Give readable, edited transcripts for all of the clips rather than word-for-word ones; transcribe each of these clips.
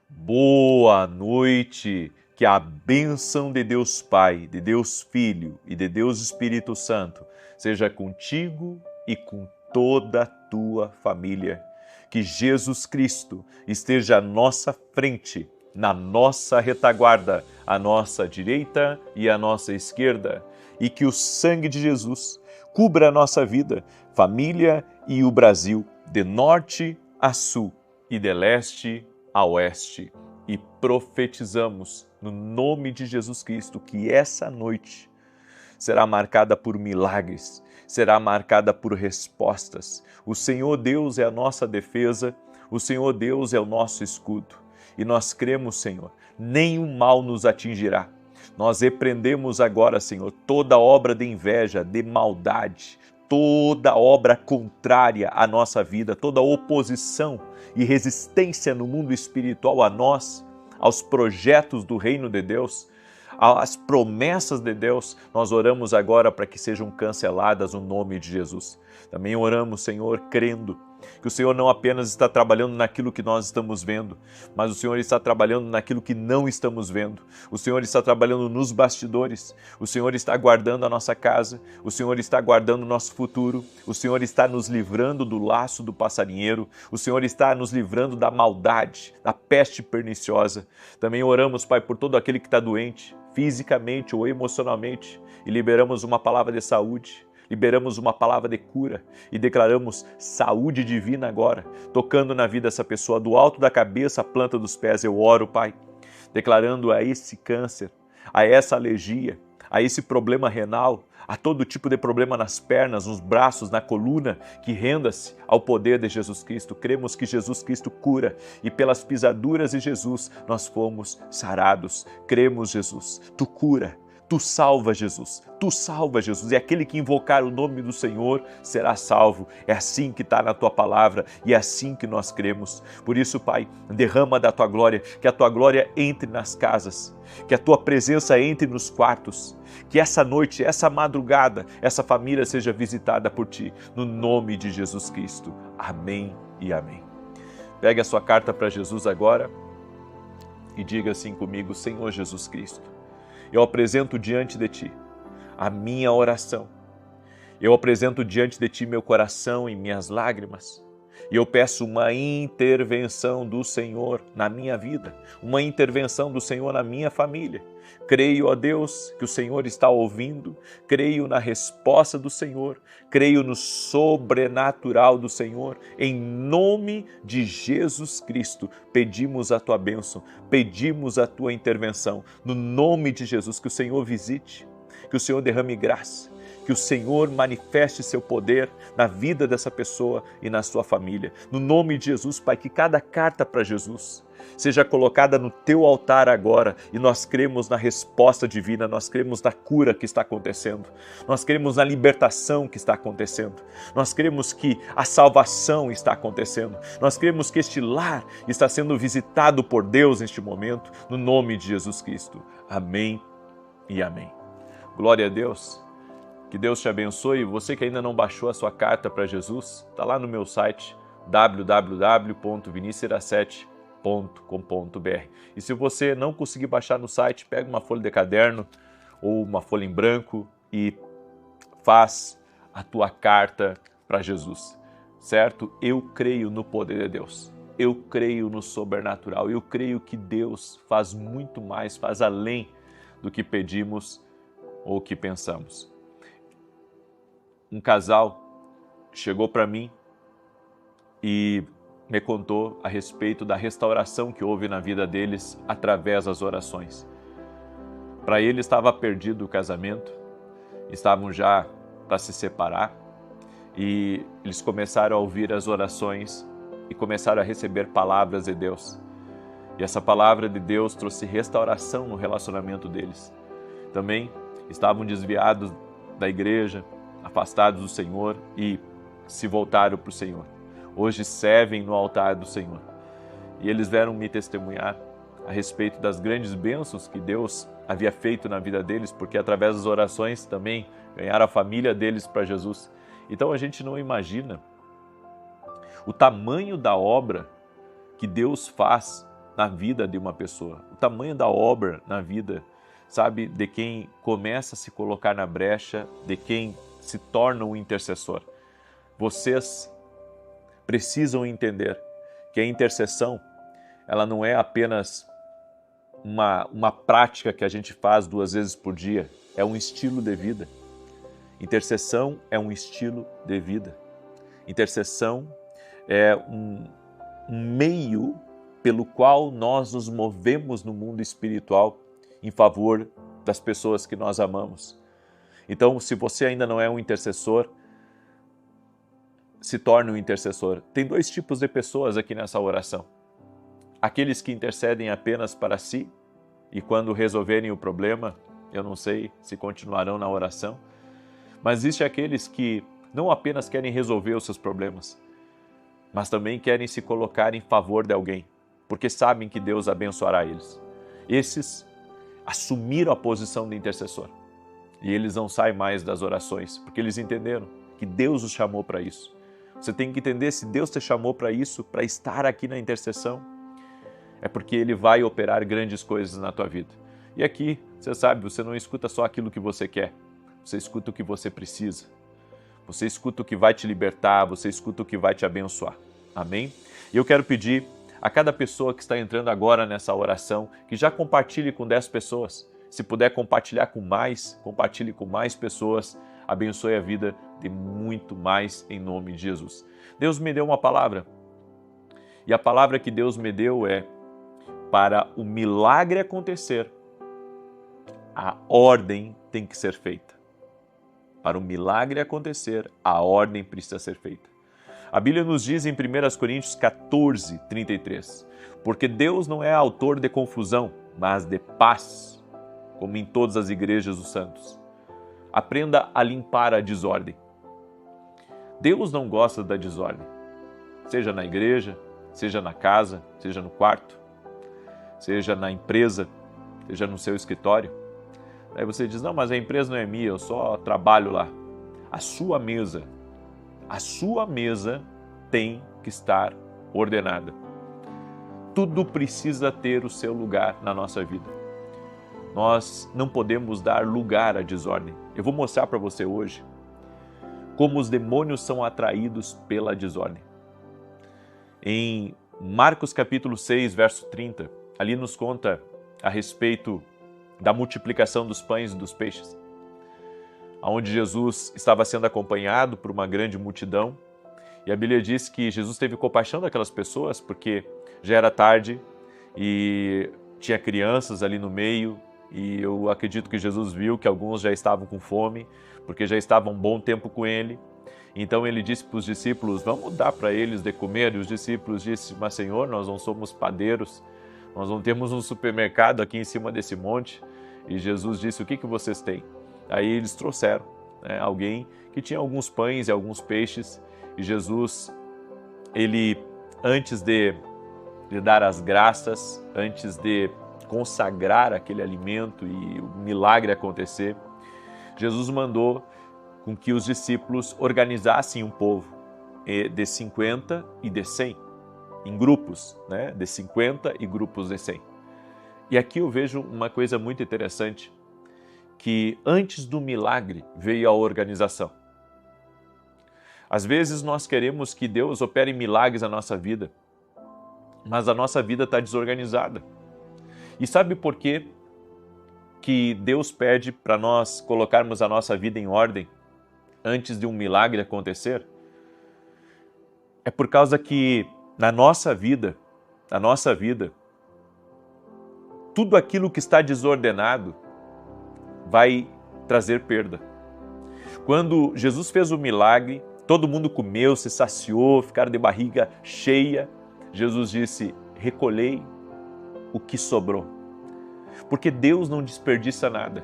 Boa noite, que a bênção de Deus Pai, de Deus Filho e de Deus Espírito Santo seja contigo e com toda a tua família. Que Jesus Cristo esteja à nossa frente, na nossa retaguarda, à nossa direita e à nossa esquerda, e que o sangue de Jesus cubra a nossa vida, família e o Brasil, de norte a sul e de leste a oeste. E profetizamos no nome de Jesus Cristo que essa noite será marcada por milagres, será marcada por respostas. O Senhor Deus é a nossa defesa, o Senhor Deus é o nosso escudo. E nós cremos, Senhor, nenhum mal nos atingirá. Nós repreendemos agora, Senhor, toda obra de inveja, de maldade, toda obra contrária à nossa vida, toda oposição e resistência no mundo espiritual a nós, aos projetos do reino de Deus, às promessas de Deus, nós oramos agora para que sejam canceladas no nome de Jesus. Também oramos, Senhor, crendo que o Senhor não apenas está trabalhando naquilo que nós estamos vendo, mas o Senhor está trabalhando naquilo que não estamos vendo. O Senhor está trabalhando nos bastidores, o Senhor está guardando a nossa casa, o Senhor está guardando o nosso futuro, o Senhor está nos livrando do laço do passarinheiro, o Senhor está nos livrando da maldade, da peste perniciosa. Também oramos, Pai, por todo aquele que está doente, fisicamente ou emocionalmente, e liberamos uma palavra de saúde, liberamos uma palavra de cura e declaramos saúde divina agora, tocando na vida dessa pessoa, do alto da cabeça à planta dos pés. Eu oro, Pai, declarando a esse câncer, a essa alergia, a esse problema renal, a todo tipo de problema nas pernas, nos braços, na coluna, que renda-se ao poder de Jesus Cristo. Cremos que Jesus Cristo cura e pelas pisaduras de Jesus nós fomos sarados. Cremos, Jesus, Tu cura. Tu salva, Jesus. Tu salva, Jesus. E aquele que invocar o nome do Senhor será salvo. É assim que está na Tua palavra e é assim que nós cremos. Por isso, Pai, derrama da Tua glória, que a Tua glória entre nas casas, que a Tua presença entre nos quartos, que essa noite, essa madrugada, essa família seja visitada por Ti, no nome de Jesus Cristo. Amém e amém. Pegue a sua carta para Jesus agora e diga assim comigo: Senhor Jesus Cristo, eu apresento diante de Ti a minha oração. Eu apresento diante de Ti meu coração e minhas lágrimas. E eu peço uma intervenção do Senhor na minha vida, uma intervenção do Senhor na minha família. Creio, ó Deus, que o Senhor está ouvindo, creio na resposta do Senhor, creio no sobrenatural do Senhor. Em nome de Jesus Cristo, pedimos a Tua bênção, pedimos a Tua intervenção. No nome de Jesus, que o Senhor visite, que o Senhor derrame graça, que o Senhor manifeste seu poder na vida dessa pessoa e na sua família. No nome de Jesus, Pai, que cada carta para Jesus seja colocada no Teu altar agora, e nós cremos na resposta divina, nós cremos na cura que está acontecendo, nós cremos na libertação que está acontecendo, nós cremos que a salvação está acontecendo, nós cremos que este lar está sendo visitado por Deus neste momento, no nome de Jesus Cristo. Amém e amém. Glória a Deus. Que Deus te abençoe. Você que ainda não baixou a sua carta para Jesus, está lá no meu site www.vinicius7.com.br. E se você não conseguir baixar no site, pega uma folha de caderno ou uma folha em branco e faz a tua carta para Jesus, certo? Eu creio no poder de Deus. Eu creio no sobrenatural. Eu creio que Deus faz muito mais, faz além do que pedimos ou que pensamos. Um casal chegou para mim e me contou a respeito da restauração que houve na vida deles através das orações. Para ele estava perdido o casamento, estavam já para se separar e eles começaram a ouvir as orações e começaram a receber palavras de Deus. E essa palavra de Deus trouxe restauração no relacionamento deles. Também estavam desviados da igreja, afastados do Senhor e se voltaram para o Senhor. Hoje servem no altar do Senhor. E eles vieram me testemunhar a respeito das grandes bênçãos que Deus havia feito na vida deles, porque através das orações também ganharam a família deles para Jesus. Então a gente não imagina o tamanho da obra que Deus faz na vida de uma pessoa, o tamanho da obra na vida, sabe, de quem começa a se colocar na brecha, de quem se torna um intercessor. Vocês precisam entender que a intercessão, ela não é apenas uma prática que a gente faz 2 vezes por dia, é um estilo de vida. Intercessão é um estilo de vida. Intercessão é um meio pelo qual nós nos movemos no mundo espiritual em favor das pessoas que nós amamos. Então, se você ainda não é um intercessor, se torne um intercessor. Tem 2 tipos de pessoas aqui nessa oração. Aqueles que intercedem apenas para si e quando resolverem o problema, eu não sei se continuarão na oração, mas existe aqueles que não apenas querem resolver os seus problemas, mas também querem se colocar em favor de alguém, porque sabem que Deus abençoará eles. Esses assumiram a posição de intercessor e eles não saem mais das orações, porque eles entenderam que Deus os chamou para isso. Você tem que entender, se Deus te chamou para isso, para estar aqui na intercessão, é porque Ele vai operar grandes coisas na tua vida. E aqui, você sabe, você não escuta só aquilo que você quer, você escuta o que você precisa. Você escuta o que vai te libertar, você escuta o que vai te abençoar. Amém? E eu quero pedir a cada pessoa que está entrando agora nessa oração, que já compartilhe com 10 pessoas. Se puder compartilhar com mais, compartilhe com mais pessoas. Abençoe a vida de muito mais em nome de Jesus. Deus me deu uma palavra. E a palavra que Deus me deu é: para o milagre acontecer, a ordem tem que ser feita. Para o milagre acontecer, a ordem precisa ser feita. A Bíblia nos diz em 1 Coríntios 14, 33, porque Deus não é autor de confusão, mas de paz, como em todas as igrejas dos santos. Aprenda a limpar a desordem. Deus não gosta da desordem, seja na igreja, seja na casa, seja no quarto, seja na empresa, seja no seu escritório. Aí você diz: não, mas a empresa não é minha, eu só trabalho lá. A sua mesa tem que estar ordenada. Tudo precisa ter o seu lugar na nossa vida. Nós não podemos dar lugar à desordem. Eu vou mostrar para você hoje como os demônios são atraídos pela desordem. Em Marcos capítulo 6, verso 30, ali nos conta a respeito da multiplicação dos pães e dos peixes, onde Jesus estava sendo acompanhado por uma grande multidão, e a Bíblia diz que Jesus teve compaixão daquelas pessoas, porque já era tarde e tinha crianças ali no meio, e eu acredito que Jesus viu que alguns já estavam com fome, porque já estavam um bom tempo com ele. Então ele disse para os discípulos: vamos dar para eles de comer, e os discípulos disseram: mas Senhor, nós não somos padeiros, nós não temos um supermercado aqui em cima desse monte. E Jesus disse: o que vocês têm? Aí eles trouxeram, alguém que tinha alguns pães e alguns peixes, e Jesus, ele, antes de dar as graças, antes de consagrar aquele alimento e o milagre acontecer, Jesus mandou com que os discípulos organizassem um povo de 50 e de 100, em grupos, de 50 e grupos de 100. E aqui eu vejo uma coisa muito interessante, que antes do milagre veio a organização. Às vezes nós queremos que Deus opere milagres na nossa vida, mas a nossa vida está desorganizada. E sabe por quê que Deus pede para nós colocarmos a nossa vida em ordem antes de um milagre acontecer? É por causa que na nossa vida, tudo aquilo que está desordenado vai trazer perda. Quando Jesus fez o milagre, todo mundo comeu, se saciou, ficaram de barriga cheia. Jesus disse: recolhei o que sobrou. Porque Deus não desperdiça nada.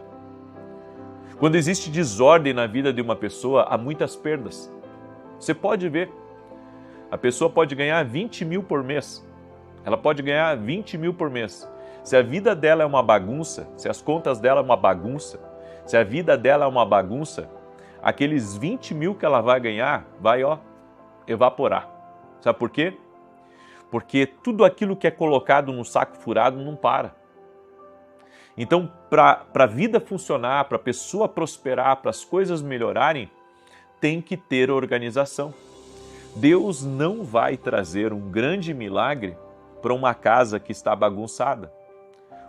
Quando existe desordem na vida de uma pessoa, há muitas perdas. Você pode ver, a pessoa pode ganhar 20 mil por mês. Ela pode ganhar 20 mil por mês. Se a vida dela é uma bagunça, se as contas dela é uma bagunça, se a vida dela é uma bagunça, aqueles 20 mil que ela vai ganhar vai evaporar. Sabe por quê? porque tudo aquilo que é colocado no saco furado não para. Então, para a vida funcionar, para a pessoa prosperar, para as coisas melhorarem, tem que ter organização. Deus não vai trazer um grande milagre para uma casa que está bagunçada,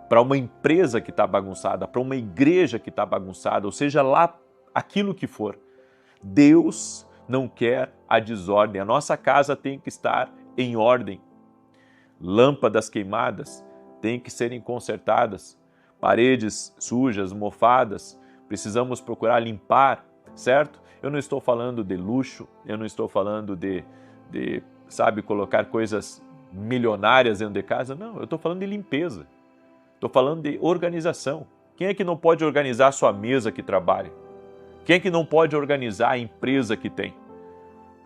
para uma empresa que está bagunçada, para uma igreja que está bagunçada, ou seja, lá aquilo que for. Deus não quer a desordem. A nossa casa tem que estar em ordem. Lâmpadas queimadas têm que serem consertadas. Paredes sujas, mofadas, precisamos procurar limpar, certo? Eu não estou falando de luxo, eu não estou falando de colocar coisas milionárias dentro de casa, não, eu estou falando de limpeza, estou falando de organização. Quem é que não pode organizar a sua mesa que trabalha? Quem é que não pode organizar a empresa que tem?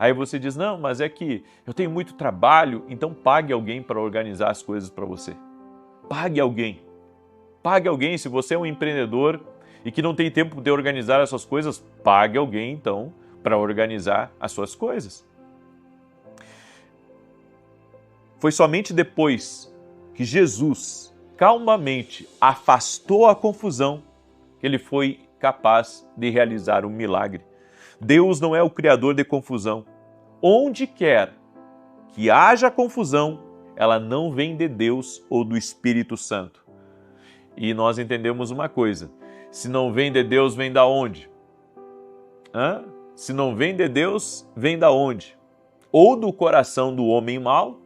Aí você diz, não, mas é que eu tenho muito trabalho, então pague alguém para organizar as coisas para você. Pague alguém. Pague alguém. Se você é um empreendedor e que não tem tempo de organizar as suas coisas, pague alguém, então, para organizar as suas coisas. Foi somente depois que Jesus calmamente afastou a confusão que ele foi capaz de realizar um milagre. Deus não é o criador de confusão. Onde quer que haja confusão, ela não vem de Deus ou do Espírito Santo. E nós entendemos uma coisa, se não vem de Deus, vem da onde? Se não vem de Deus, vem da onde? Ou do coração do homem mau,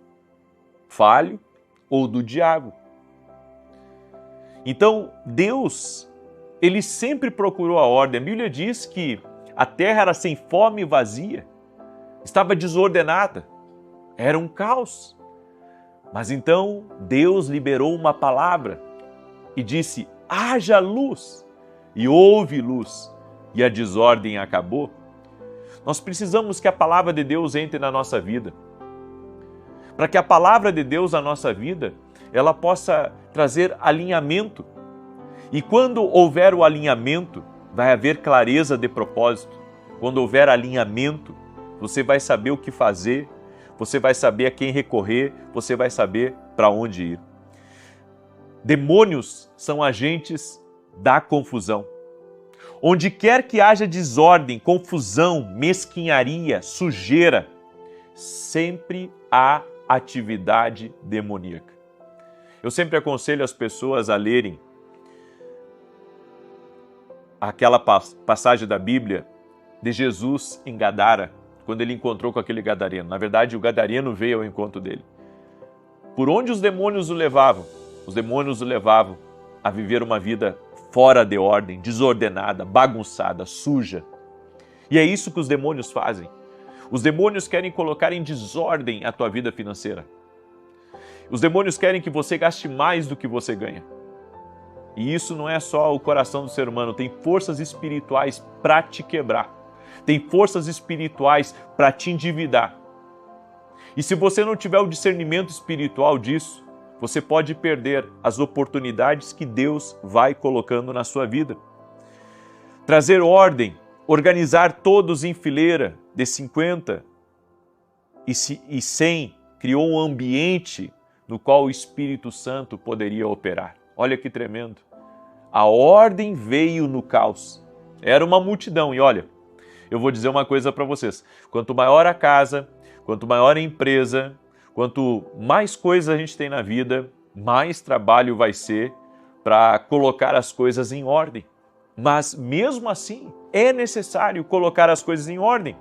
falho, ou do diabo. Então, Deus, ele sempre procurou a ordem. A Bíblia diz que a terra era sem fome e vazia, estava desordenada, era um caos. Mas então Deus liberou uma palavra e disse, haja luz, e houve luz, e a desordem acabou. Nós precisamos que a palavra de Deus entre na nossa vida. Para que a palavra de Deus na nossa vida, ela possa trazer alinhamento. E quando houver o alinhamento, vai haver clareza de propósito. Quando houver alinhamento, você vai saber o que fazer, você vai saber a quem recorrer, você vai saber para onde ir. Demônios são agentes da confusão. Onde quer que haja desordem, confusão, mesquinharia, sujeira, sempre há atividade demoníaca. Eu sempre aconselho as pessoas a lerem aquela passagem da Bíblia de Jesus em Gadara, quando ele encontrou com aquele gadareno. Na verdade, o gadareno veio ao encontro dele. Por onde os demônios o levavam? Os demônios o levavam a viver uma vida fora de ordem, desordenada, bagunçada, suja. E é isso que os demônios fazem. Os demônios querem colocar em desordem a tua vida financeira. Os demônios querem que você gaste mais do que você ganha. E isso não é só o coração do ser humano, tem forças espirituais para te quebrar. Tem forças espirituais para te endividar. E se você não tiver o discernimento espiritual disso, você pode perder as oportunidades que Deus vai colocando na sua vida. Trazer ordem, organizar todos em fileira de 50 e 100, criou um ambiente no qual o Espírito Santo poderia operar. Olha que tremendo. A ordem veio no caos. Era uma multidão e olha, eu vou dizer uma coisa para vocês. Quanto maior a casa, quanto maior a empresa, quanto mais coisas a gente tem na vida, mais trabalho vai ser para colocar as coisas em ordem. Mas mesmo assim, é necessário colocar as coisas em ordem.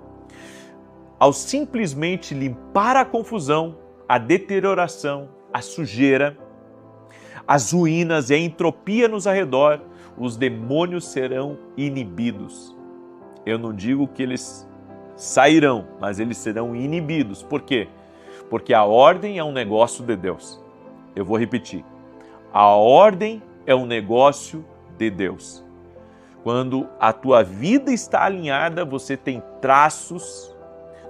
Ao simplesmente limpar a confusão, a deterioração, a sujeira, as ruínas e a entropia nos arredor, os demônios serão inibidos. Eu não digo que eles sairão, mas eles serão inibidos. Por quê? Porque a ordem é um negócio de Deus. Eu vou repetir. A ordem é um negócio de Deus. Quando a tua vida está alinhada, você tem traços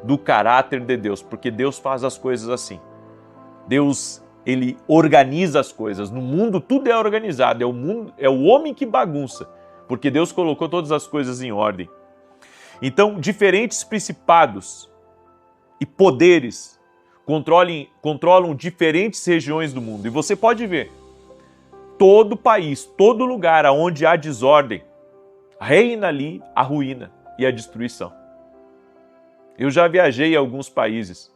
do caráter de Deus, porque Deus faz as coisas assim. Deus, ele organiza as coisas. No mundo tudo é organizado, é o homem que bagunça, porque Deus colocou todas as coisas em ordem. Então, diferentes principados e poderes controlam diferentes regiões do mundo. E você pode ver, todo país, todo lugar onde há desordem, reina ali a ruína e a destruição. Eu já viajei a alguns países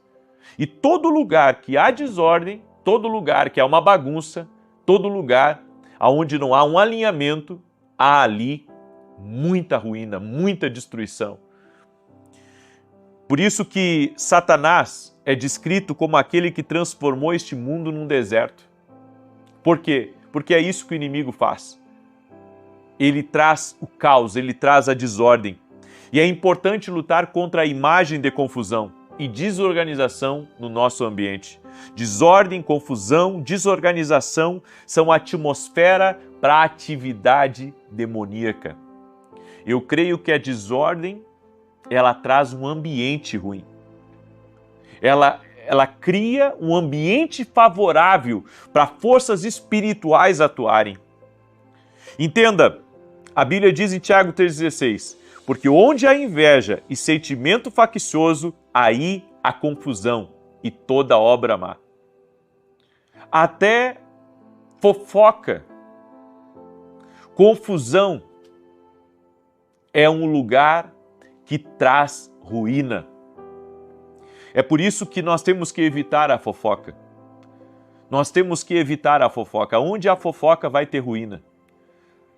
e todo lugar que há desordem, todo lugar que há uma bagunça, todo lugar onde não há um alinhamento, há ali muita ruína, muita destruição. Por isso que Satanás é descrito como aquele que transformou este mundo num deserto. Por quê? Porque é isso que o inimigo faz. Ele traz o caos, ele traz a desordem. E é importante lutar contra a imagem de confusão e desorganização no nosso ambiente. Desordem, confusão, desorganização são a atmosfera para a atividade demoníaca. Eu creio que a desordem, ela traz um ambiente ruim. Ela cria um ambiente favorável para forças espirituais atuarem. Entenda, a Bíblia diz em Tiago 3,16, porque onde há inveja e sentimento faccioso, aí há confusão e toda obra má. Até fofoca, confusão é um lugar que traz ruína. É por isso que nós temos que evitar a fofoca. Nós temos que evitar a fofoca. Onde há fofoca vai ter ruína.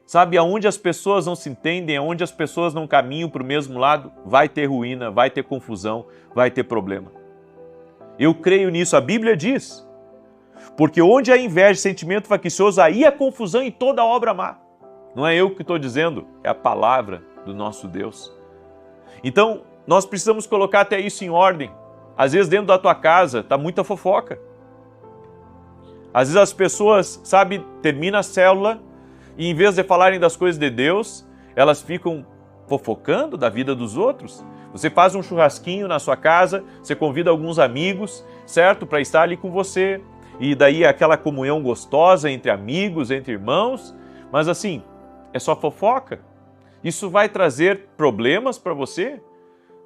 Sabe, aonde as pessoas não se entendem, aonde as pessoas não caminham para o mesmo lado, vai ter ruína, vai ter confusão, vai ter problema. Eu creio nisso, a Bíblia diz. Porque onde há inveja, sentimento faccioso, aí há confusão e toda obra má. Não é eu que estou dizendo, é a palavra do nosso Deus. Então, nós precisamos colocar até isso em ordem. Às vezes dentro da tua casa está muita fofoca. Às vezes as pessoas, sabe, termina a célula e em vez de falarem das coisas de Deus, elas ficam fofocando da vida dos outros. Você faz um churrasquinho na sua casa, você convida alguns amigos, certo? Para estar ali com você. E daí aquela comunhão gostosa entre amigos, entre irmãos. Mas assim, é só fofoca. Isso vai trazer problemas para você?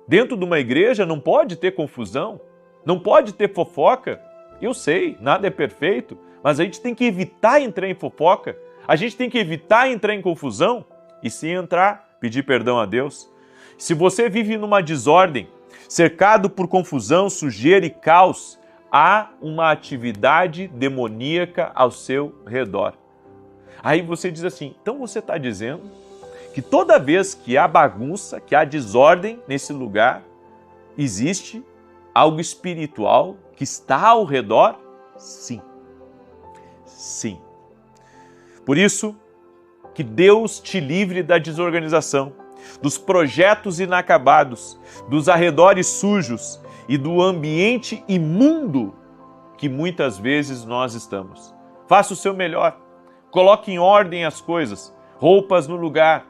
Dentro de uma igreja não pode ter confusão, não pode ter fofoca. Eu sei, nada é perfeito, mas a gente tem que evitar entrar em fofoca. A gente tem que evitar entrar em confusão e, se entrar, pedir perdão a Deus. Se você vive numa desordem, cercado por confusão, sujeira e caos, há uma atividade demoníaca ao seu redor. Aí você diz assim, então você está dizendo que toda vez que há bagunça, que há desordem nesse lugar, existe algo espiritual que está ao redor? Sim. Sim. Por isso, que Deus te livre da desorganização, dos projetos inacabados, dos arredores sujos e do ambiente imundo que muitas vezes nós estamos. Faça o seu melhor. Coloque em ordem as coisas, roupas no lugar,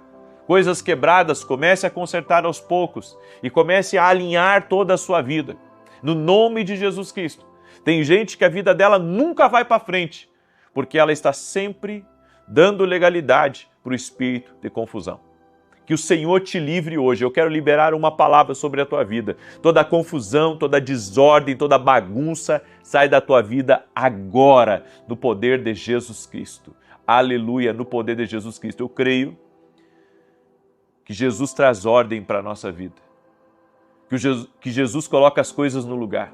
coisas quebradas, comece a consertar aos poucos e comece a alinhar toda a sua vida. No nome de Jesus Cristo. Tem gente que a vida dela nunca vai para frente, porque ela está sempre dando legalidade para o espírito de confusão. Que o Senhor te livre hoje. Eu quero liberar uma palavra sobre a tua vida. Toda confusão, toda desordem, toda bagunça sai da tua vida agora, no poder de Jesus Cristo. Aleluia, no poder de Jesus Cristo. Eu creio que Jesus traz ordem para a nossa vida. Que Jesus coloca as coisas no lugar.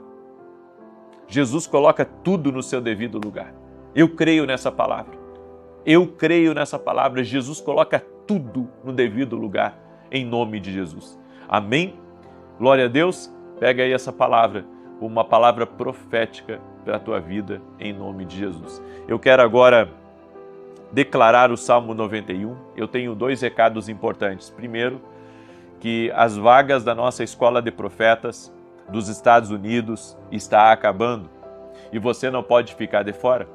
Jesus coloca tudo no seu devido lugar. Eu creio nessa palavra. Eu creio nessa palavra. Jesus coloca tudo no devido lugar, em nome de Jesus. Amém? Glória a Deus. Pega aí essa palavra, uma palavra profética para a tua vida, em nome de Jesus. Eu quero agora declarar o Salmo 91. Eu tenho 2 recados importantes. Primeiro, que as vagas da nossa escola de profetas dos Estados Unidos está acabando e você não pode ficar de fora.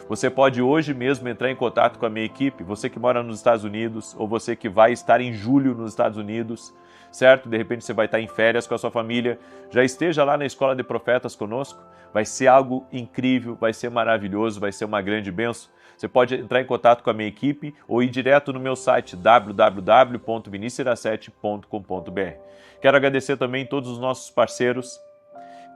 Você pode hoje mesmo entrar em contato com a minha equipe, você que mora nos Estados Unidos ou você que vai estar em julho nos Estados Unidos, certo? De repente você vai estar em férias com a sua família, já esteja lá na Escola de Profetas conosco, vai ser algo incrível, vai ser maravilhoso, vai ser uma grande bênção. Você pode entrar em contato com a minha equipe ou ir direto no meu site www.vinicius7.com.br. Quero agradecer também todos os nossos parceiros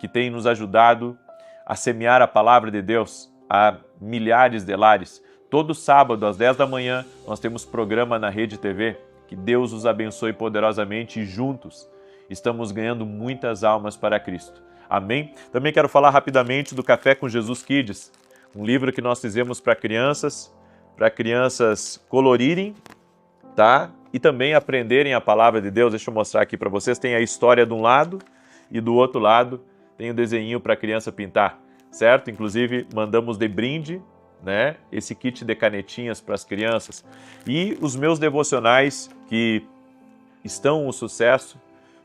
que tem nos ajudado a semear a palavra de Deus a milhares de lares. Todo sábado, às 10 da manhã, nós temos programa na Rede TV. Que Deus os abençoe poderosamente e juntos estamos ganhando muitas almas para Cristo. Amém? Também quero falar rapidamente do Café com Jesus Kids, um livro que nós fizemos para crianças colorirem, tá? E também aprenderem a palavra de Deus. Deixa eu mostrar aqui para vocês. Tem a história de um lado e do outro lado tem o desenho para a criança pintar, certo? Inclusive, mandamos de brinde, né, esse kit de canetinhas para as crianças. E os meus devocionais que estão um sucesso,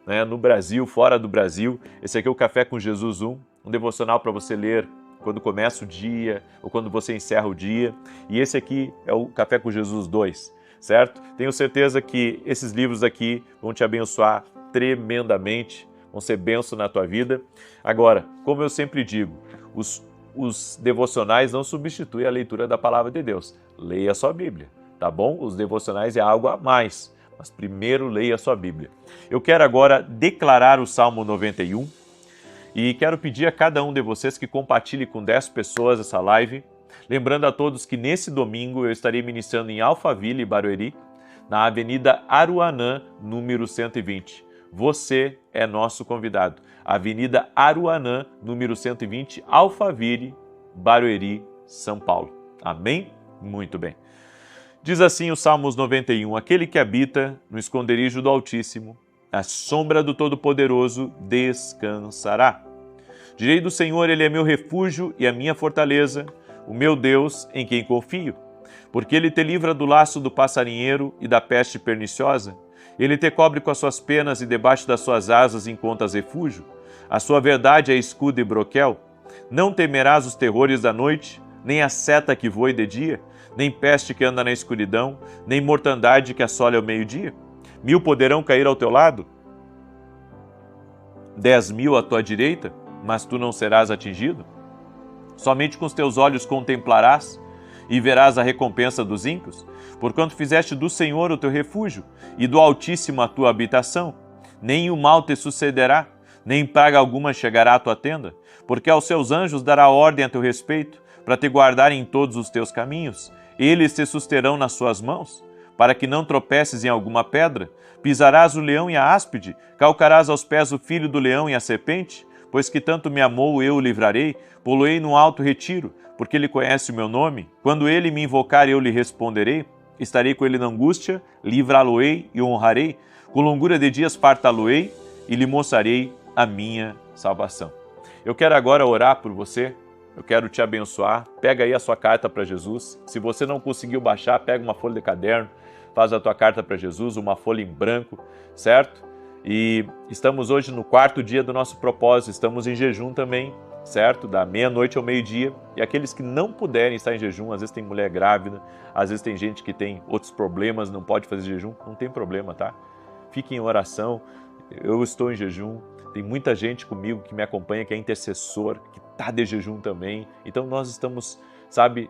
né, no Brasil, fora do Brasil. Esse aqui é o Café com Jesus 1, um devocional para você ler quando começa o dia ou quando você encerra o dia. E esse aqui é o Café com Jesus 2, certo? Tenho certeza que esses livros aqui vão te abençoar tremendamente, vão ser bênção na tua vida. Agora, como eu sempre digo, os devocionais não substituem a leitura da palavra de Deus. Leia a sua Bíblia, tá bom? Os devocionais é algo a mais, mas primeiro leia a sua Bíblia. Eu quero agora declarar o Salmo 91 e quero pedir a cada um de vocês que compartilhe com 10 pessoas essa live. Lembrando a todos que nesse domingo eu estarei ministrando em Alphaville, Barueri, na Avenida Aruanã, número 120. Você é nosso convidado. Avenida Aruanã, número 120, Alphaville, Barueri, São Paulo. Amém? Muito bem. Diz assim o Salmos 91, aquele que habita no esconderijo do Altíssimo, à sombra do Todo-Poderoso, descansará. Direi do Senhor, Ele é meu refúgio e a minha fortaleza, o meu Deus em quem confio. Porque Ele te livra do laço do passarinheiro e da peste perniciosa. Ele te cobre com as suas penas e debaixo das suas asas encontras refúgio. A sua verdade é escudo e broquel. Não temerás os terrores da noite, nem a seta que voe de dia, nem peste que anda na escuridão, nem mortandade que assole ao meio-dia. 1000 poderão cair ao teu lado, 10.000 à tua direita, mas tu não serás atingido. Somente com os teus olhos contemplarás e verás a recompensa dos ímpios, porquanto fizeste do Senhor o teu refúgio e do Altíssimo a tua habitação. Nem o mal te sucederá, nem praga alguma chegará à tua tenda, porque aos seus anjos dará ordem a teu respeito, para te guardarem em todos os teus caminhos. Eles te susterão nas suas mãos, para que não tropeces em alguma pedra. Pisarás o leão e a áspide, calcarás aos pés o filho do leão e a serpente, pois que tanto me amou, eu o livrarei, poloei num alto retiro, porque ele conhece o meu nome. Quando ele me invocar, eu lhe responderei. Estarei com ele na angústia, livrá-lo-ei e o honrarei. Com longura de dias fartá-lo-ei e lhe mostrarei a minha salvação. Eu quero agora orar por você, eu quero te abençoar. Pega aí a sua carta para Jesus. Se você não conseguiu baixar, pega uma folha de caderno, faz a tua carta para Jesus, uma folha em branco, certo? E estamos hoje no 4º dia do nosso propósito, estamos em jejum também, certo? Da meia-noite ao meio-dia. E aqueles que não puderem estar em jejum, às vezes tem mulher grávida, às vezes tem gente que tem outros problemas, não pode fazer jejum, não tem problema, tá? Fique em oração, eu estou em jejum, tem muita gente comigo que me acompanha, que é intercessor, que está de jejum também. Então nós estamos,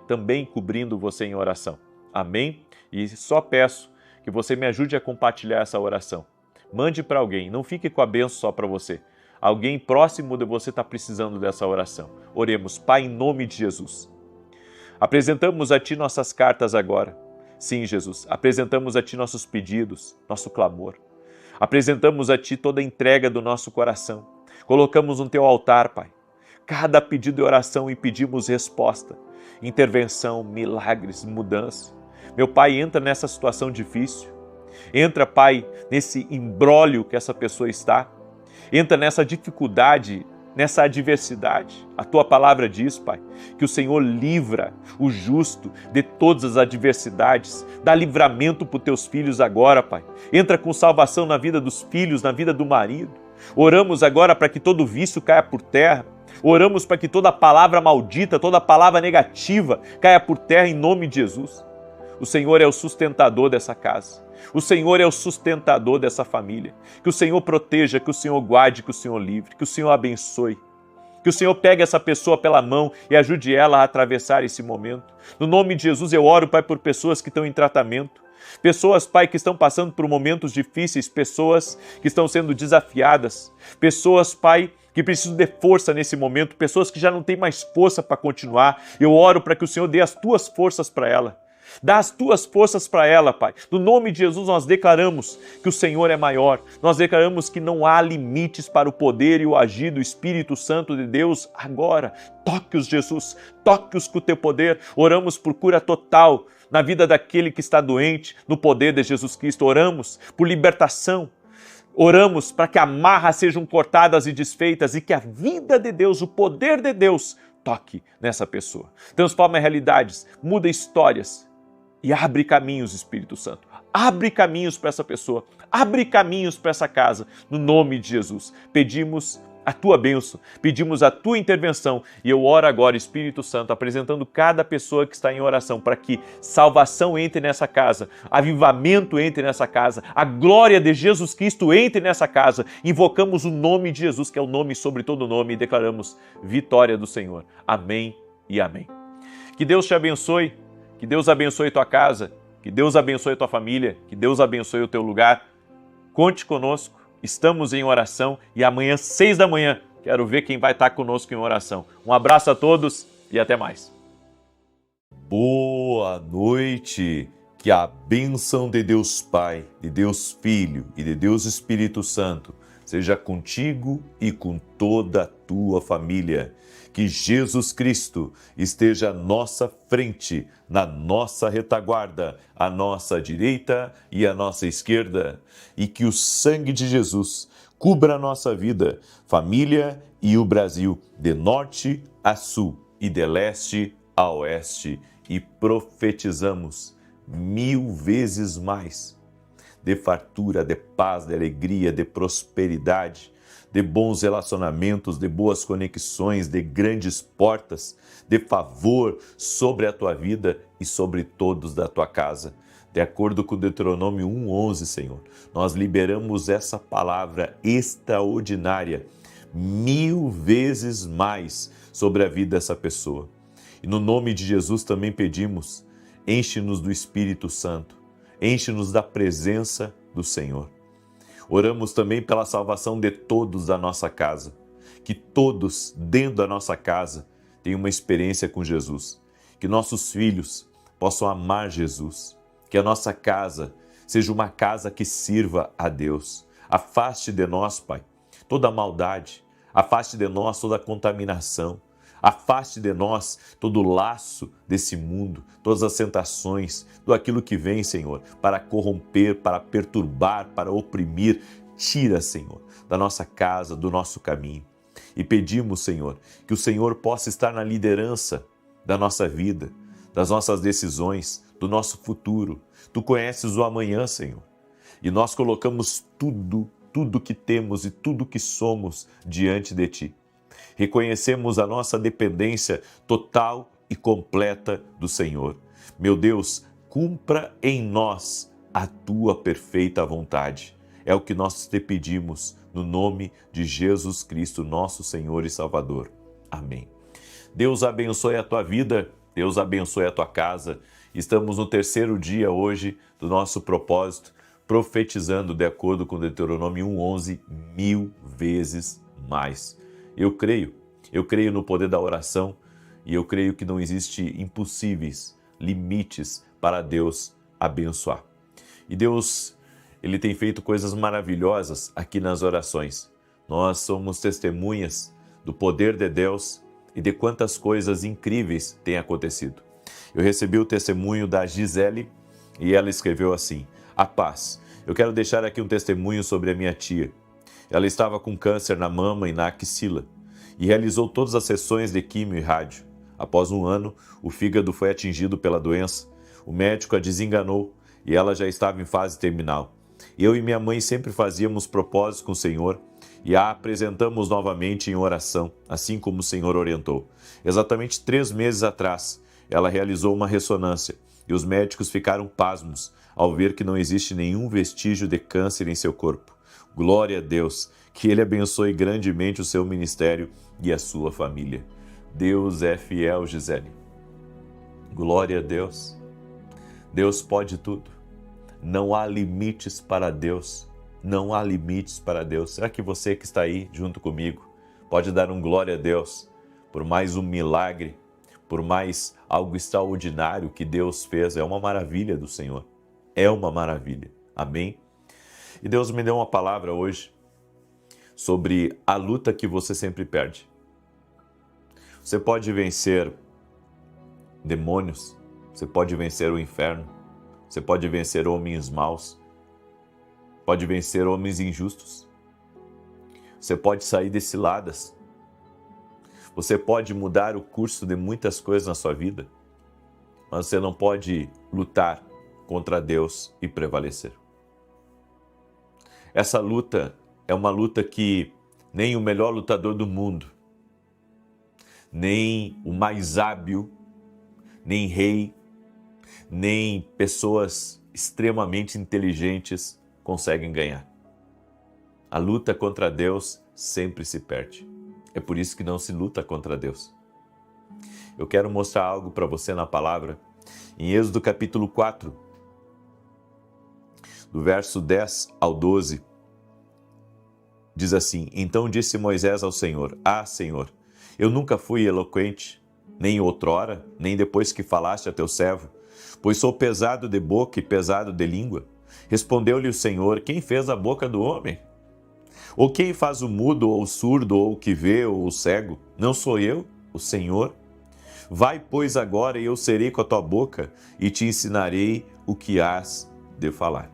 também cobrindo você em oração. Amém? E só peço que você me ajude a compartilhar essa oração. Mande para alguém, não fique com a bênção só para você. Alguém próximo de você está precisando dessa oração. Oremos. Pai, em nome de Jesus. Apresentamos a Ti nossas cartas agora. Sim, Jesus, apresentamos a Ti nossos pedidos, nosso clamor. Apresentamos a Ti toda a entrega do nosso coração. Colocamos no Teu altar, Pai, cada pedido de oração e pedimos resposta, intervenção, milagres, mudança. Meu Pai, entra nessa situação difícil. Entra, Pai, nesse imbróglio que essa pessoa está. Entra nessa dificuldade, nessa adversidade. A Tua palavra diz, Pai, que o Senhor livra o justo de todas as adversidades. Dá livramento para os Teus filhos agora, Pai. Entra com salvação na vida dos filhos, na vida do marido. Oramos agora para que todo vício caia por terra. Oramos para que toda palavra maldita, toda palavra negativa caia por terra em nome de Jesus. O Senhor é o sustentador dessa casa. O Senhor é o sustentador dessa família. Que o Senhor proteja, que o Senhor guarde, que o Senhor livre, que o Senhor abençoe. Que o Senhor pegue essa pessoa pela mão e ajude ela a atravessar esse momento. No nome de Jesus eu oro, Pai, por pessoas que estão em tratamento. Pessoas, Pai, que estão passando por momentos difíceis. Pessoas que estão sendo desafiadas. Pessoas, Pai, que precisam de força nesse momento, pessoas que já não têm mais força para continuar. Eu oro para que o Senhor dê as tuas forças para ela. Dá as tuas forças para ela, Pai. No nome de Jesus, nós declaramos que o Senhor é maior. Nós declaramos que não há limites para o poder e o agir do Espírito Santo de Deus agora. Toque-os, Jesus. Toque-os com o teu poder. Oramos por cura total na vida daquele que está doente, no poder de Jesus Cristo. Oramos por libertação. Oramos para que amarras sejam cortadas e desfeitas e que a vida de Deus, o poder de Deus, toque nessa pessoa. Transforma realidades, muda histórias. E abre caminhos, Espírito Santo. Abre caminhos para essa pessoa. Abre caminhos para essa casa. No nome de Jesus. Pedimos a tua bênção. Pedimos a tua intervenção. E eu oro agora, Espírito Santo, apresentando cada pessoa que está em oração para que salvação entre nessa casa, avivamento entre nessa casa, a glória de Jesus Cristo entre nessa casa. Invocamos o nome de Jesus, que é o nome sobre todo nome, e declaramos vitória do Senhor. Amém e amém. Que Deus te abençoe. Que Deus abençoe tua casa, que Deus abençoe tua família, que Deus abençoe o teu lugar. Conte conosco, estamos em oração e amanhã, 6 da manhã, quero ver quem vai estar conosco em oração. Um abraço a todos e até mais. Boa noite! Que a bênção de Deus Pai, de Deus Filho e de Deus Espírito Santo seja contigo e com toda a tua família. Que Jesus Cristo esteja à nossa frente, na nossa retaguarda, à nossa direita e à nossa esquerda. E que o sangue de Jesus cubra a nossa vida, família e o Brasil, de norte a sul e de leste a oeste. E profetizamos 1000 vezes mais de fartura, de paz, de alegria, de prosperidade, de bons relacionamentos, de boas conexões, de grandes portas, de favor sobre a tua vida e sobre todos da tua casa. De acordo com Deuteronômio 1:11, Senhor, nós liberamos essa palavra extraordinária 1000 vezes mais sobre a vida dessa pessoa. E no nome de Jesus também pedimos, enche-nos do Espírito Santo, enche-nos da presença do Senhor. Oramos também pela salvação de todos da nossa casa, que todos dentro da nossa casa tenham uma experiência com Jesus, que nossos filhos possam amar Jesus, que a nossa casa seja uma casa que sirva a Deus. Afaste de nós, Pai, toda maldade, afaste de nós toda contaminação, afaste de nós todo o laço desse mundo, todas as tentações, tudo aquilo que vem, Senhor, para corromper, para perturbar, para oprimir. Tira, Senhor, da nossa casa, do nosso caminho. E pedimos, Senhor, que o Senhor possa estar na liderança da nossa vida, das nossas decisões, do nosso futuro. Tu conheces o amanhã, Senhor. E nós colocamos tudo que temos e tudo que somos diante de Ti. Reconhecemos a nossa dependência total e completa do Senhor. Meu Deus, cumpra em nós a Tua perfeita vontade. É o que nós te pedimos, no nome de Jesus Cristo, nosso Senhor e Salvador. Amém. Deus abençoe a tua vida, Deus abençoe a tua casa. Estamos no 3º dia hoje do nosso propósito, profetizando de acordo com Deuteronômio 1:11, 1000 vezes mais. Eu creio no poder da oração e eu creio que não existe impossíveis limites para Deus abençoar. E Deus, Ele tem feito coisas maravilhosas aqui nas orações. Nós somos testemunhas do poder de Deus e de quantas coisas incríveis têm acontecido. Eu recebi o testemunho da Gisele e ela escreveu assim: a paz. Eu quero deixar aqui um testemunho sobre a minha tia. Ela estava com câncer na mama e na axila e realizou todas as sessões de químio e rádio. Após 1 ano, o fígado foi atingido pela doença. O médico a desenganou e ela já estava em fase terminal. Eu e minha mãe sempre fazíamos propósitos com o Senhor e a apresentamos novamente em oração, assim como o Senhor orientou. Exatamente 3 meses atrás, ela realizou uma ressonância e os médicos ficaram pasmos ao ver que não existe nenhum vestígio de câncer em seu corpo. Glória a Deus, que Ele abençoe grandemente o seu ministério e a sua família. Deus é fiel, Gisele. Glória a Deus. Deus pode tudo. Não há limites para Deus. Não há limites para Deus. Será que você que está aí junto comigo Pode dar um glória a Deus por mais um milagre, por mais algo extraordinário que Deus fez. É uma maravilha do Senhor. É uma maravilha. Amém? E Deus me deu uma palavra hoje sobre a luta que você sempre perde. Você pode vencer demônios, você pode vencer o inferno, você pode vencer homens maus, pode vencer homens injustos, você pode sair de ciladas, você pode mudar o curso de muitas coisas na sua vida, mas você não pode lutar contra Deus e prevalecer. Essa luta é uma luta que nem o melhor lutador do mundo, nem o mais hábil, nem rei, nem pessoas extremamente inteligentes conseguem ganhar. A luta contra Deus sempre se perde. É por isso que não se luta contra Deus. Eu quero mostrar algo para você na palavra, em Êxodo capítulo 4, do verso 10 ao 12, diz assim: Então disse Moisés ao Senhor: Ah, Senhor, eu nunca fui eloquente, nem outrora, nem depois que falaste a teu servo, pois sou pesado de boca e pesado de língua. Respondeu-lhe o Senhor: Quem fez a boca do homem? Ou quem faz o mudo, ou o surdo, ou o que vê, ou o cego? Não sou eu, o Senhor? Vai, pois, agora, e eu serei com a tua boca, e te ensinarei o que hás de falar.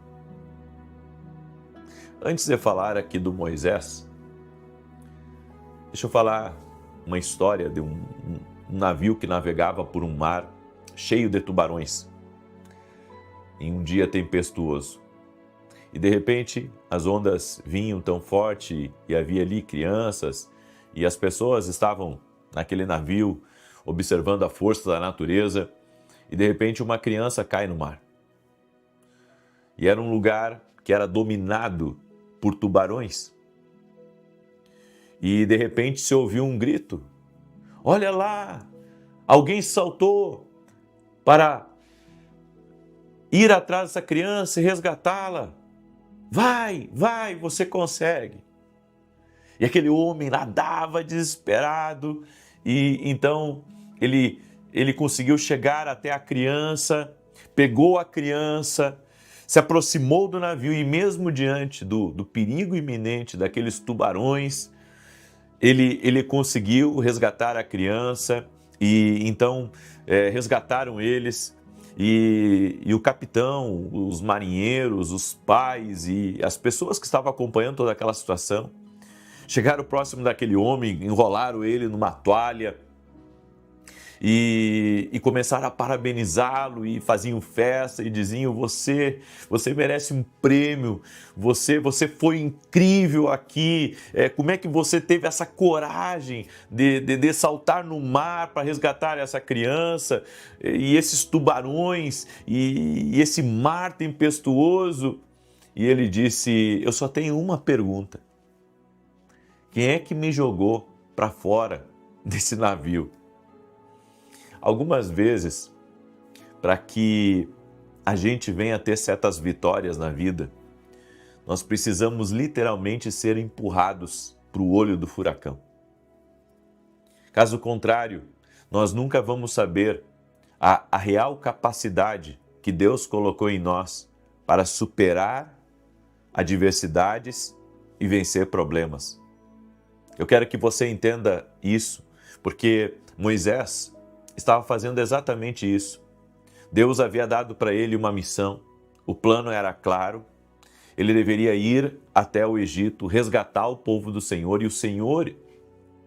Antes de falar aqui do Moisés, deixa eu falar uma história de um navio que navegava por um mar cheio de tubarões, em um dia tempestuoso. E de repente as ondas vinham tão forte e havia ali crianças e as pessoas estavam naquele navio observando a força da natureza e de repente uma criança cai no mar. E era um lugar que era dominado por tubarões. E de repente se ouviu um grito: olha lá, alguém saltou para ir atrás dessa criança e resgatá-la. Vai, vai, você consegue. E aquele homem nadava desesperado e então ele conseguiu chegar até a criança, pegou a criança, se aproximou do navio e mesmo diante do perigo iminente daqueles tubarões, ele conseguiu resgatar a criança e então resgataram eles. E o capitão, os marinheiros, os pais e as pessoas que estavam acompanhando toda aquela situação chegaram próximo daquele homem, enrolaram ele numa toalha e começaram a parabenizá-lo e faziam festa e diziam: você merece um prêmio, você foi incrível aqui, como é que você teve essa coragem de saltar no mar para resgatar essa criança e esses tubarões e esse mar tempestuoso? E ele disse: eu só tenho uma pergunta: quem é que me jogou para fora desse navio? Algumas vezes, para que a gente venha ter certas vitórias na vida, nós precisamos literalmente ser empurrados para o olho do furacão. Caso contrário, nós nunca vamos saber a real capacidade que Deus colocou em nós para superar adversidades e vencer problemas. Eu quero que você entenda isso, porque Moisés estava fazendo exatamente isso. Deus havia dado para ele uma missão, o plano era claro, ele deveria ir até o Egito, resgatar o povo do Senhor e o Senhor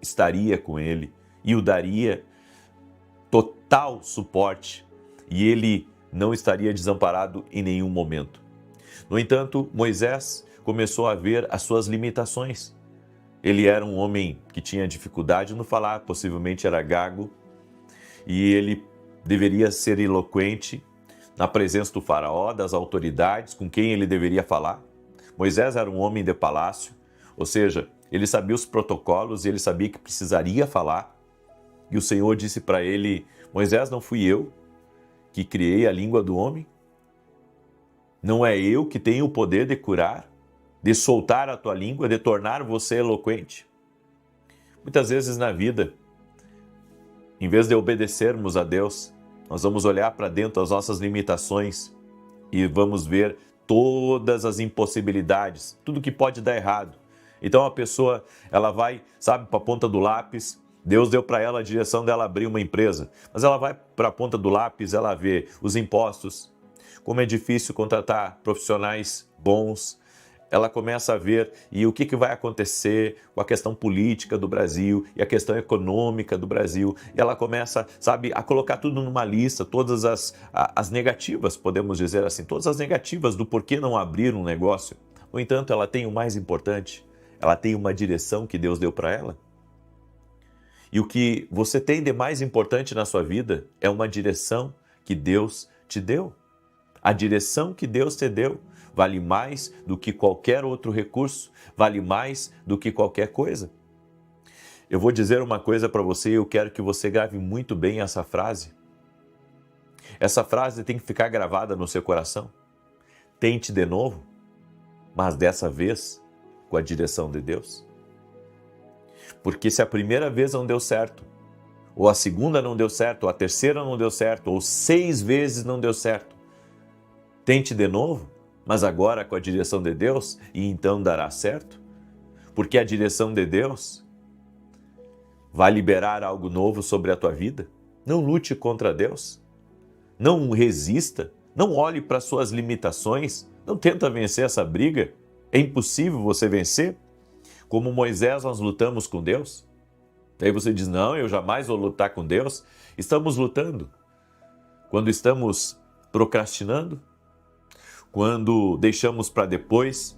estaria com ele e o daria total suporte e ele não estaria desamparado em nenhum momento. No entanto, Moisés começou a ver as suas limitações. Ele era um homem que tinha dificuldade no falar, possivelmente era gago, e ele deveria ser eloquente na presença do faraó, das autoridades, com quem ele deveria falar. Moisés era um homem de palácio, ou seja, ele sabia os protocolos e ele sabia que precisaria falar. E o Senhor disse para ele: Moisés, não fui eu que criei a língua do homem? Não é eu que tenho o poder de curar, de soltar a tua língua, de tornar você eloquente? Muitas vezes na vida, em vez de obedecermos a Deus, nós vamos olhar para dentro das nossas limitações e vamos ver todas as impossibilidades, tudo que pode dar errado. Então a pessoa, ela vai, sabe, para a ponta do lápis. Deus deu para ela a direção dela abrir uma empresa, mas ela vai para a ponta do lápis, ela vê os impostos, como é difícil contratar profissionais bons. Ela começa a ver e o que vai acontecer com a questão política do Brasil e a questão econômica do Brasil. E ela começa, sabe, a colocar tudo numa lista, todas as negativas, podemos dizer assim, todas as negativas do porquê não abrir um negócio. No entanto, ela tem o mais importante, ela tem uma direção que Deus deu para ela. E o que você tem de mais importante na sua vida é uma direção que Deus te deu. A direção que Deus te deu vale mais do que qualquer outro recurso, vale mais do que qualquer coisa. Eu vou dizer uma coisa para você e eu quero que você grave muito bem essa frase. Essa frase tem que ficar gravada no seu coração. Tente de novo, mas dessa vez com a direção de Deus. Porque se a primeira vez não deu certo, ou a segunda não deu certo, ou a terceira não deu certo, ou 6 vezes não deu certo, tente de novo, mas agora com a direção de Deus, e então dará certo. Porque a direção de Deus vai liberar algo novo sobre a tua vida. Não lute contra Deus. Não resista. Não olhe para suas limitações. Não tenta vencer essa briga. É impossível você vencer. Como Moisés, nós lutamos com Deus. Aí você diz, não, eu jamais vou lutar com Deus. Estamos lutando. Quando estamos procrastinando, quando deixamos para depois,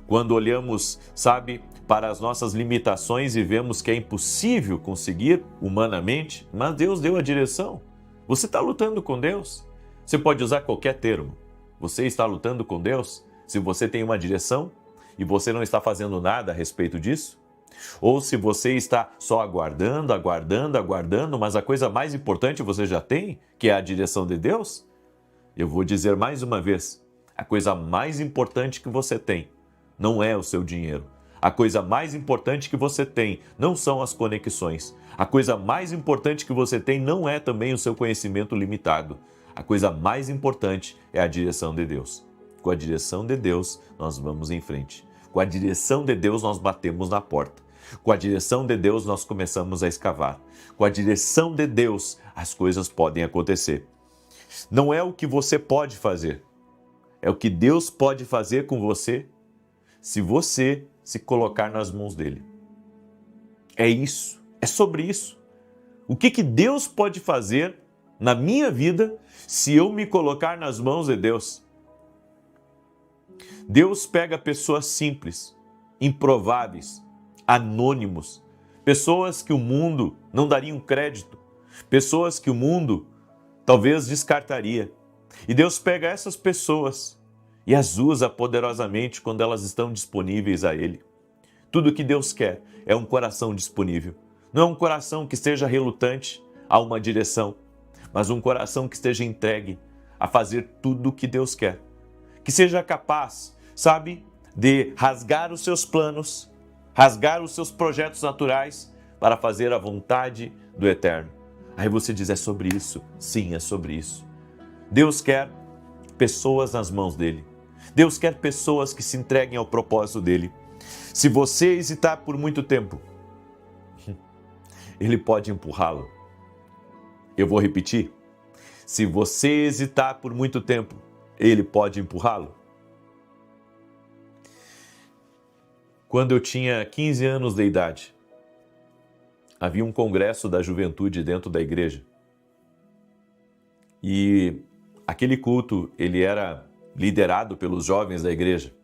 quando olhamos, sabe, para as nossas limitações e vemos que é impossível conseguir humanamente, mas Deus deu a direção. Você está lutando com Deus. Você pode usar qualquer termo. Você está lutando com Deus se você tem uma direção e você não está fazendo nada a respeito disso? Ou se você está só aguardando, mas a coisa mais importante você já tem, que é a direção de Deus? Eu vou dizer mais uma vez, a coisa mais importante que você tem não é o seu dinheiro. A coisa mais importante que você tem não são as conexões. A coisa mais importante que você tem não é também o seu conhecimento limitado. A coisa mais importante é a direção de Deus. Com a direção de Deus, nós vamos em frente. Com a direção de Deus, nós batemos na porta. Com a direção de Deus, nós começamos a escavar. Com a direção de Deus, as coisas podem acontecer. Não é o que você pode fazer, é o que Deus pode fazer com você se você se colocar nas mãos dele. É isso, é sobre isso. O que Deus pode fazer na minha vida se eu me colocar nas mãos de Deus? Deus pega pessoas simples, improváveis, anônimos, pessoas que o mundo não daria um crédito, pessoas que o mundo talvez descartaria. E Deus pega essas pessoas e as usa poderosamente quando elas estão disponíveis a Ele. Tudo que Deus quer é um coração disponível. Não é um coração que esteja relutante a uma direção, mas um coração que esteja entregue a fazer tudo o que Deus quer. Que seja capaz, sabe, de rasgar os seus planos, rasgar os seus projetos naturais para fazer a vontade do Eterno. Aí você diz, é sobre isso? Sim, é sobre isso. Deus quer pessoas nas mãos dele. Deus quer pessoas que se entreguem ao propósito dele. Se você hesitar por muito tempo, ele pode empurrá-lo. Eu vou repetir. Se você hesitar por muito tempo, ele pode empurrá-lo. Quando eu tinha 15 anos de idade, havia um congresso da juventude dentro da igreja. E aquele culto, ele era liderado pelos jovens da igreja.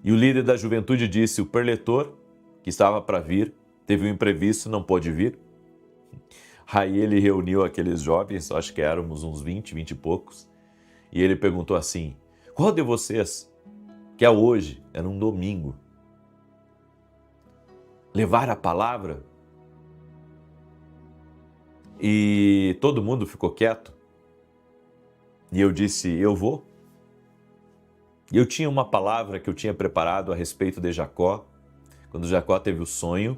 E o líder da juventude disse, o preletor, que estava para vir, teve um imprevisto, não pôde vir. Aí ele reuniu aqueles jovens, acho que éramos uns 20 e poucos, e ele perguntou assim, qual de vocês quer hoje, era um domingo, levar a palavra? E todo mundo ficou quieto. E eu disse, eu vou. E eu tinha uma palavra que eu tinha preparado a respeito de Jacó, quando Jacó teve o sonho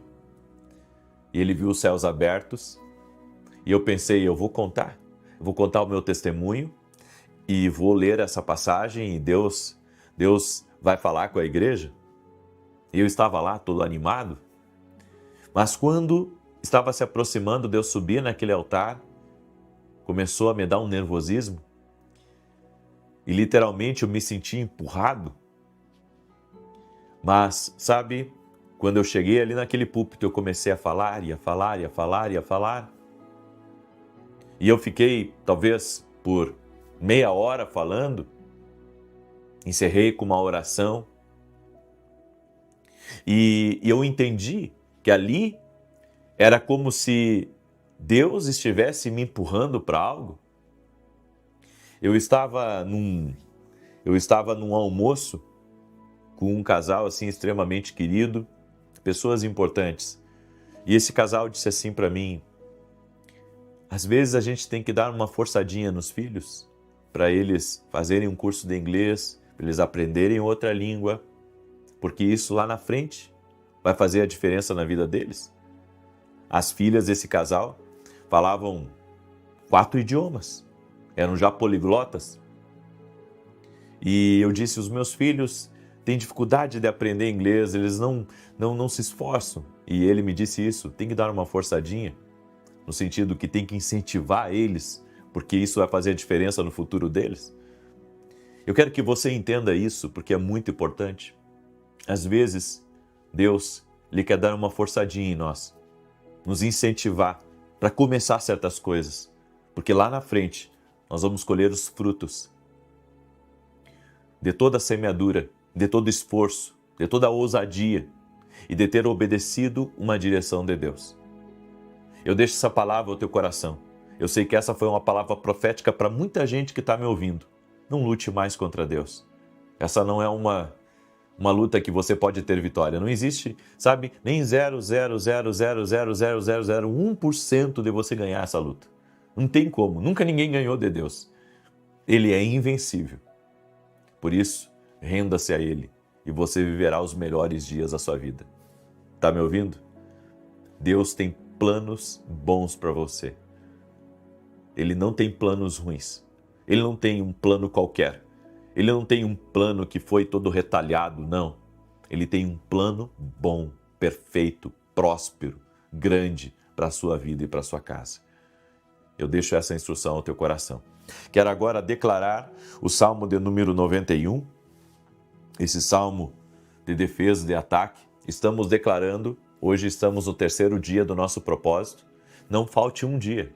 e ele viu os céus abertos. E eu pensei, eu vou contar o meu testemunho e vou ler essa passagem e Deus vai falar com a igreja. E eu estava lá todo animado, mas quando estava se aproximando de eu subir naquele altar, começou a me dar um nervosismo e literalmente eu me senti empurrado. Mas, sabe, quando eu cheguei ali naquele púlpito, eu comecei a falar, e a falar, e a falar, e a falar. E eu fiquei, talvez, por meia hora falando, encerrei com uma oração. E eu entendi que ali era como se Deus estivesse me empurrando para algo. Eu estava num almoço com um casal assim extremamente querido, pessoas importantes. E esse casal disse assim para mim: às vezes a gente tem que dar uma forçadinha nos filhos para eles fazerem um curso de inglês, para eles aprenderem outra língua, porque isso lá na frente vai fazer a diferença na vida deles. As filhas desse casal falavam 4 idiomas, eram já poliglotas. E eu disse, os meus filhos têm dificuldade de aprender inglês, eles não se esforçam. E ele me disse isso, tem que dar uma forçadinha, no sentido que tem que incentivar eles, porque isso vai fazer a diferença no futuro deles. Eu quero que você entenda isso, porque é muito importante. Às vezes, Deus lhe quer dar uma forçadinha em nós, nos incentivar para começar certas coisas, porque lá na frente nós vamos colher os frutos de toda a semeadura, de todo esforço, de toda a ousadia e de ter obedecido uma direção de Deus. Eu deixo essa palavra ao teu coração. Eu sei que essa foi uma palavra profética para muita gente que está me ouvindo. Não lute mais contra Deus. Essa não é uma luta que você pode ter vitória. Não existe, sabe, nem 0,000000001% de você ganhar essa luta. Não tem como. Nunca ninguém ganhou de Deus. Ele é invencível. Por isso, renda-se a Ele e você viverá os melhores dias da sua vida. Tá me ouvindo? Deus tem planos bons para você. Ele não tem planos ruins. Ele não tem um plano qualquer. Ele não tem um plano que foi todo retalhado, não. Ele tem um plano bom, perfeito, próspero, grande para a sua vida e para a sua casa. Eu deixo essa instrução ao teu coração. Quero agora declarar o Salmo de número 91, esse Salmo de defesa, de ataque. Estamos declarando, hoje estamos no 3º dia do nosso propósito, não falte um dia.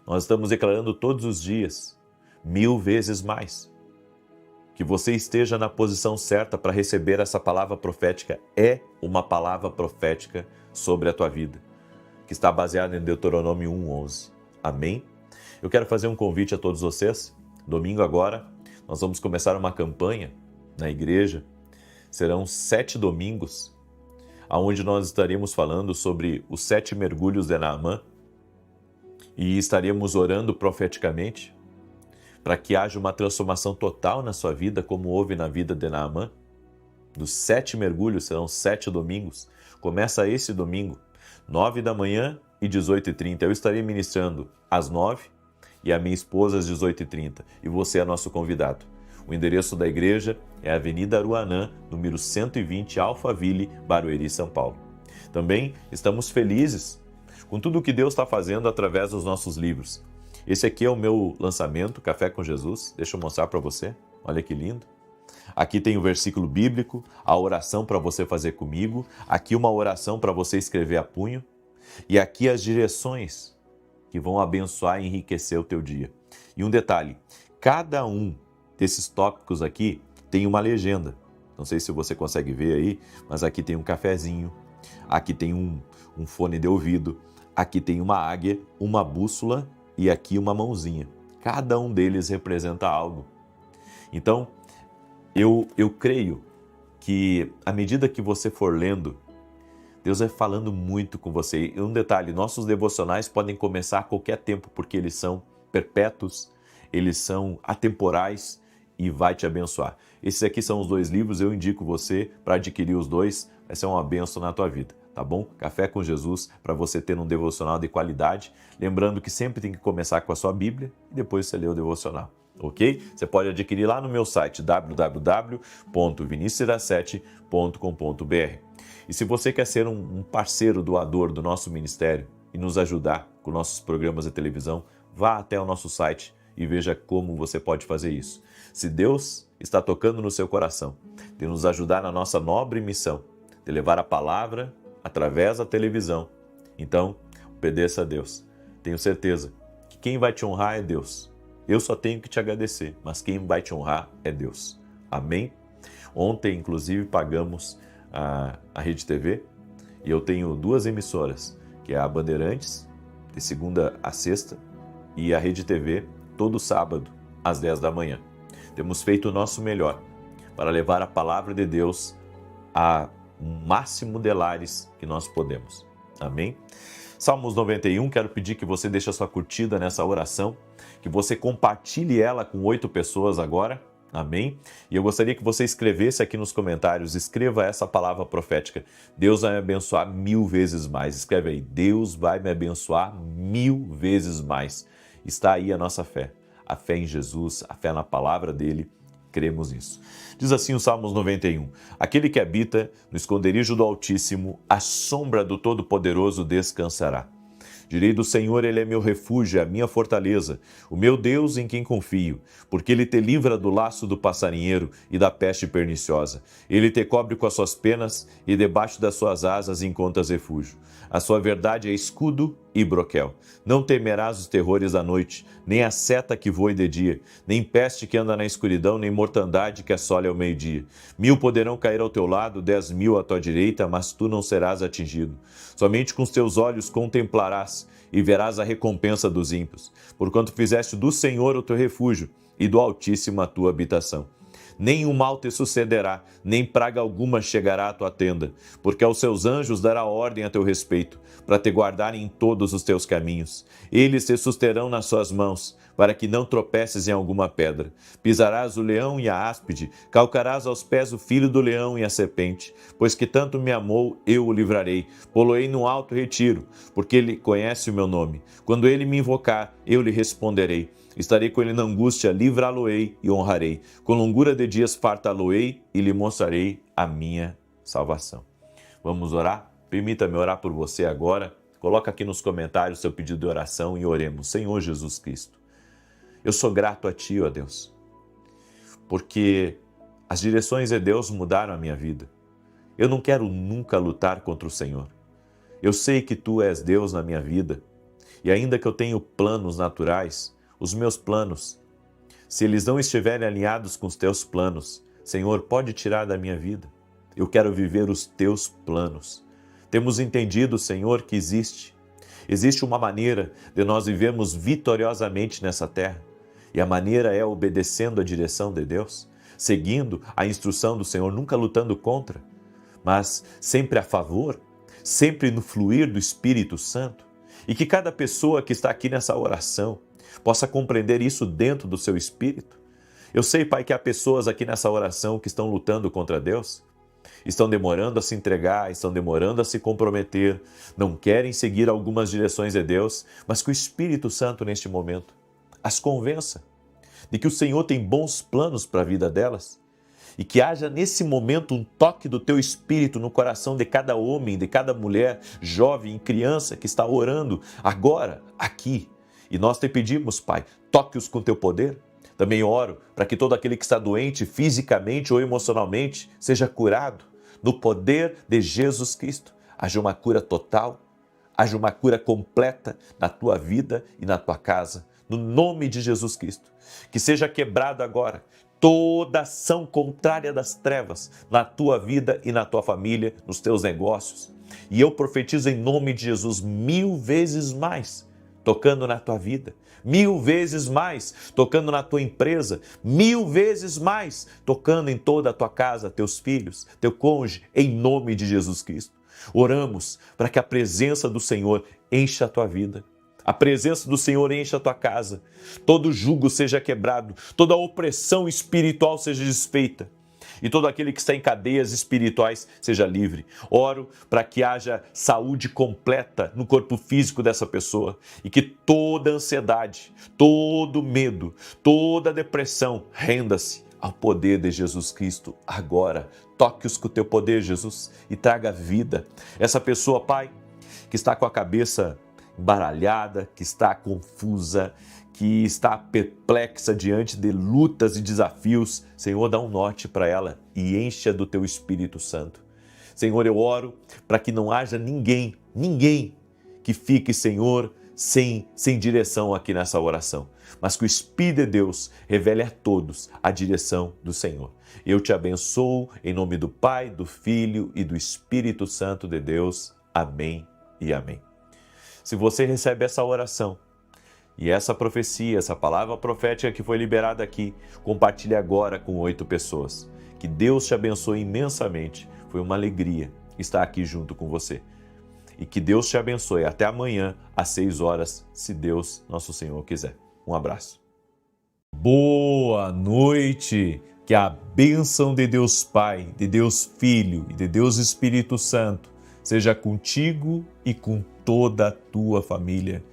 Nós estamos declarando todos os dias, 1000 vezes mais. Que você esteja na posição certa para receber essa palavra profética. É uma palavra profética sobre a tua vida, que está baseada em Deuteronômio 1:11. Amém? Eu quero fazer um convite a todos vocês. Domingo agora, nós vamos começar uma campanha na igreja. Serão 7 domingos, onde nós estaremos falando sobre os 7 mergulhos de Naamã e estaremos orando profeticamente para que haja uma transformação total na sua vida, como houve na vida de Naamã. Dos 7 mergulhos, serão 7 domingos. Começa esse domingo, 9 da manhã e 18h30. Eu estarei ministrando às 9 e a minha esposa às 18h30. E você é nosso convidado. O endereço da igreja é Avenida Aruanã, número 120, Alphaville, Barueri, São Paulo. Também estamos felizes com tudo o que Deus está fazendo através dos nossos livros. Esse aqui é o meu lançamento, Café com Jesus. Deixa eu mostrar para você. Olha que lindo. Aqui tem o versículo bíblico, a oração para você fazer comigo. Aqui uma oração para você escrever a punho. E aqui as direções que vão abençoar e enriquecer o teu dia. E um detalhe, cada um desses tópicos aqui tem uma legenda. Não sei se você consegue ver aí, mas aqui tem um cafezinho, aqui tem um fone de ouvido, aqui tem uma águia, uma bússola e aqui uma mãozinha. Cada um deles representa algo. Então, eu creio que à medida que você for lendo, Deus vai falando muito com você. E um detalhe, nossos devocionais podem começar a qualquer tempo, porque eles são perpétuos, eles são atemporais e vai te abençoar. Esses aqui são os 2 livros, eu indico você para adquirir os 2, vai ser uma bênção na tua vida, tá bom? Café com Jesus, para você ter um devocional de qualidade. Lembrando que sempre tem que começar com a sua Bíblia e depois você lê o devocional, ok? Você pode adquirir lá no meu site www.vinicius17.com.br. E se você quer ser um parceiro doador do nosso ministério e nos ajudar com nossos programas de televisão, vá até o nosso site e veja como você pode fazer isso. Se Deus está tocando no seu coração de nos ajudar na nossa nobre missão, de levar a palavra através da televisão, então obedeça a Deus. Tenho certeza que quem vai te honrar é Deus. Eu só tenho que te agradecer, mas quem vai te honrar é Deus. Amém? Ontem, inclusive, pagamos a Rede TV e eu tenho 2 emissoras, que é a Bandeirantes, de segunda a sexta, e a Rede TV, todo sábado, às 10 da manhã. Temos feito o nosso melhor para levar a palavra de Deus a um máximo de lares que nós podemos. Amém? Salmos 91, quero pedir que você deixe a sua curtida nessa oração, que você compartilhe ela com 8 pessoas agora. Amém? E eu gostaria que você escrevesse aqui nos comentários, escreva essa palavra profética. Deus vai me abençoar 1000 vezes mais. Escreve aí, Deus vai me abençoar 1000 vezes mais. Está aí a nossa fé. A fé em Jesus, a fé na palavra dele, cremos nisso. Diz assim o Salmos 91, aquele que habita no esconderijo do Altíssimo, à sombra do Todo-Poderoso descansará. Direi do Senhor, ele é meu refúgio, é a minha fortaleza, o meu Deus em quem confio, porque ele te livra do laço do passarinheiro e da peste perniciosa. Ele te cobre com as suas penas e debaixo das suas asas encontras refúgio. A sua verdade é escudo e broquel. Não temerás os terrores da noite, nem a seta que voe de dia, nem peste que anda na escuridão, nem mortandade que assole ao meio-dia. 1000 poderão cair ao teu lado, 10.000 à tua direita, mas tu não serás atingido. Somente com os teus olhos contemplarás e verás a recompensa dos ímpios, porquanto fizeste do Senhor o teu refúgio e do Altíssimo a tua habitação. Nem o mal te sucederá, nem praga alguma chegará à tua tenda, porque aos seus anjos dará ordem a teu respeito, para te guardarem em todos os teus caminhos. Eles te susterão nas suas mãos, para que não tropeces em alguma pedra. Pisarás o leão e a áspide, calcarás aos pés o filho do leão e a serpente. Pois que tanto me amou, eu o livrarei, pô-lo-ei no alto retiro, porque ele conhece o meu nome. Quando ele me invocar, eu lhe responderei. Estarei com ele na angústia, livrá-lo-ei e honrarei. Com longura de dias fartá-lo-ei e lhe mostrarei a minha salvação. Vamos orar? Permita-me orar por você agora. Coloca aqui nos comentários seu pedido de oração e oremos. Senhor Jesus Cristo, eu sou grato a Ti, ó Deus, porque as direções de Deus mudaram a minha vida. Eu não quero nunca lutar contra o Senhor. Eu sei que Tu és Deus na minha vida e ainda que eu tenha planos naturais, os meus planos, se eles não estiverem alinhados com os Teus planos, Senhor, pode tirar da minha vida. Eu quero viver os Teus planos. Temos entendido, Senhor, que existe uma maneira de nós vivermos vitoriosamente nessa terra. E a maneira é obedecendo a direção de Deus, seguindo a instrução do Senhor, nunca lutando contra, mas sempre a favor, sempre no fluir do Espírito Santo. E que cada pessoa que está aqui nessa oração possa compreender isso dentro do seu espírito. Eu sei, Pai, que há pessoas aqui nessa oração que estão lutando contra Deus, estão demorando a se entregar, estão demorando a se comprometer, não querem seguir algumas direções de Deus, mas que o Espírito Santo neste momento as convença de que o Senhor tem bons planos para a vida delas e que haja nesse momento um toque do Teu Espírito no coração de cada homem, de cada mulher, jovem e criança que está orando agora, aqui. E nós te pedimos, Pai, toque-os com Teu poder. Também oro para que todo aquele que está doente fisicamente ou emocionalmente seja curado no poder de Jesus Cristo. Haja uma cura total, haja uma cura completa na tua vida e na tua casa, no nome de Jesus Cristo. Que seja quebrado agora toda ação contrária das trevas na tua vida e na tua família, nos teus negócios. E eu profetizo em nome de Jesus 1000 vezes mais tocando na tua vida, 1000 vezes mais tocando na tua empresa, 1000 vezes mais tocando em toda a tua casa, teus filhos, teu cônjuge, em nome de Jesus Cristo. Oramos para que a presença do Senhor encha a tua vida. A presença do Senhor enche a tua casa. Todo jugo seja quebrado, toda opressão espiritual seja desfeita. E todo aquele que está em cadeias espirituais seja livre. Oro para que haja saúde completa no corpo físico dessa pessoa e que toda ansiedade, todo medo, toda depressão renda-se ao poder de Jesus Cristo agora. Toque-os com o teu poder, Jesus, e traga vida. Essa pessoa, Pai, que está com a cabeça embaralhada, que está confusa, que está perplexa diante de lutas e desafios, Senhor, dá um norte para ela e encha do teu Espírito Santo. Senhor, eu oro para que não haja ninguém que fique, Senhor, sem direção aqui nessa oração, mas que o Espírito de Deus revele a todos a direção do Senhor. Eu te abençoo em nome do Pai, do Filho e do Espírito Santo de Deus. Amém e amém. Se você recebe essa oração e essa profecia, essa palavra profética que foi liberada aqui, compartilhe agora com 8 pessoas. Que Deus te abençoe imensamente. Foi uma alegria estar aqui junto com você. E que Deus te abençoe. Até amanhã, às 6 horas, se Deus, nosso Senhor, quiser. Um abraço. Boa noite. Que a bênção de Deus Pai, de Deus Filho e de Deus Espírito Santo seja contigo e com toda a tua família.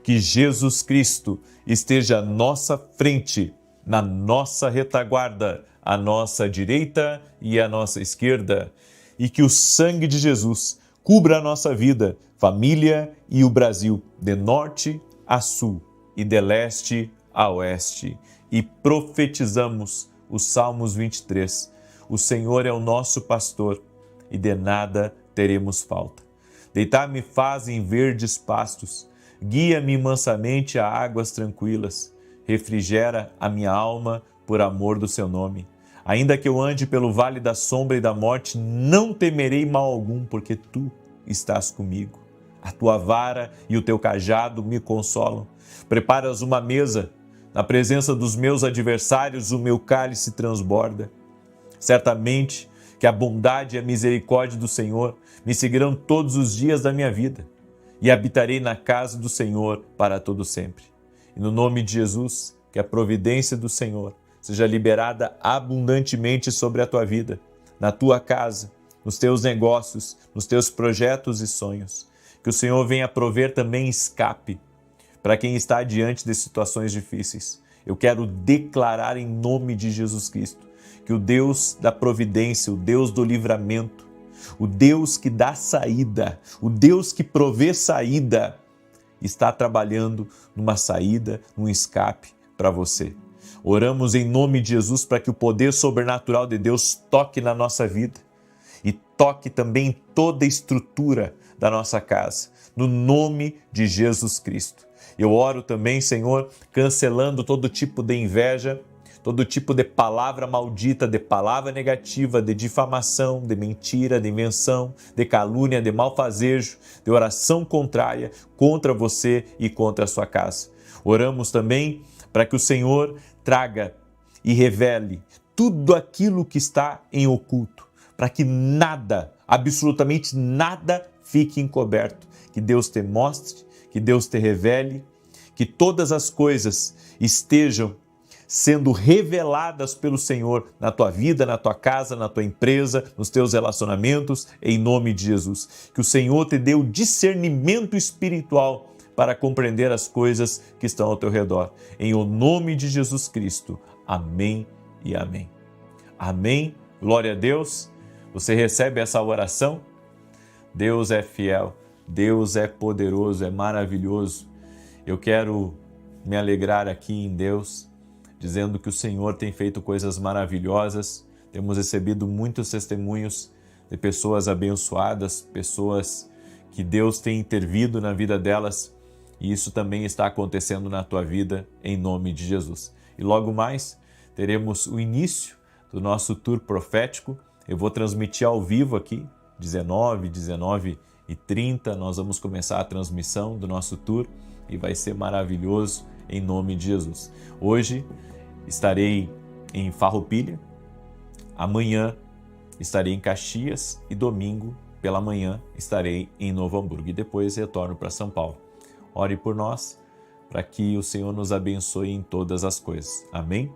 Que Jesus Cristo esteja à nossa frente, na nossa retaguarda, à nossa direita e à nossa esquerda. E que o sangue de Jesus cubra a nossa vida, família e o Brasil, de norte a sul e de leste a oeste. E profetizamos os Salmos 23. O Senhor é o nosso pastor e de nada teremos falta. Deitar-me faz em verdes pastos, guia-me mansamente a águas tranquilas, refrigera a minha alma por amor do seu nome. Ainda que eu ande pelo vale da sombra e da morte, não temerei mal algum, porque tu estás comigo. A tua vara e o teu cajado me consolam. Preparas uma mesa na presença dos meus adversários, o meu cálice transborda. Certamente que a bondade e a misericórdia do Senhor me seguirão todos os dias da minha vida e habitarei na casa do Senhor para todo sempre. E no nome de Jesus, que a providência do Senhor seja liberada abundantemente sobre a tua vida, na tua casa, nos teus negócios, nos teus projetos e sonhos. Que o Senhor venha prover também escape para quem está diante de situações difíceis. Eu quero declarar em nome de Jesus Cristo que o Deus da providência, o Deus do livramento, o Deus que dá saída, o Deus que provê saída, está trabalhando numa saída, num escape para você. Oramos em nome de Jesus para que o poder sobrenatural de Deus toque na nossa vida e toque também em toda a estrutura da nossa casa, no nome de Jesus Cristo. Eu oro também, Senhor, cancelando todo tipo de inveja, todo tipo de palavra maldita, de palavra negativa, de difamação, de mentira, de invenção, de calúnia, de malfazejo, de oração contrária contra você e contra a sua casa. Oramos também para que o Senhor traga e revele tudo aquilo que está em oculto, para que nada, absolutamente nada, fique encoberto. Que Deus te mostre, que Deus te revele, que todas as coisas estejam sendo reveladas pelo Senhor na tua vida, na tua casa, na tua empresa, nos teus relacionamentos, em nome de Jesus. Que o Senhor te dê o discernimento espiritual para compreender as coisas que estão ao teu redor. Em o nome de Jesus Cristo. Amém e amém. Amém. Glória a Deus. Você recebe essa oração? Deus é fiel, Deus é poderoso, é maravilhoso. Eu quero me alegrar aqui em Deus, dizendo que o Senhor tem feito coisas maravilhosas. Temos recebido muitos testemunhos de pessoas abençoadas, pessoas que Deus tem intervido na vida delas, e isso também está acontecendo na tua vida, em nome de Jesus. E logo mais teremos o início do nosso tour profético. Eu vou transmitir ao vivo aqui, 19h30, nós vamos começar a transmissão do nosso tour e vai ser maravilhoso em nome de Jesus. Hoje estarei em Farroupilha, amanhã estarei em Caxias e domingo pela manhã estarei em Novo Hamburgo e depois retorno para São Paulo. ore por nós, para que o Senhor nos abençoe em todas as coisas. Amém?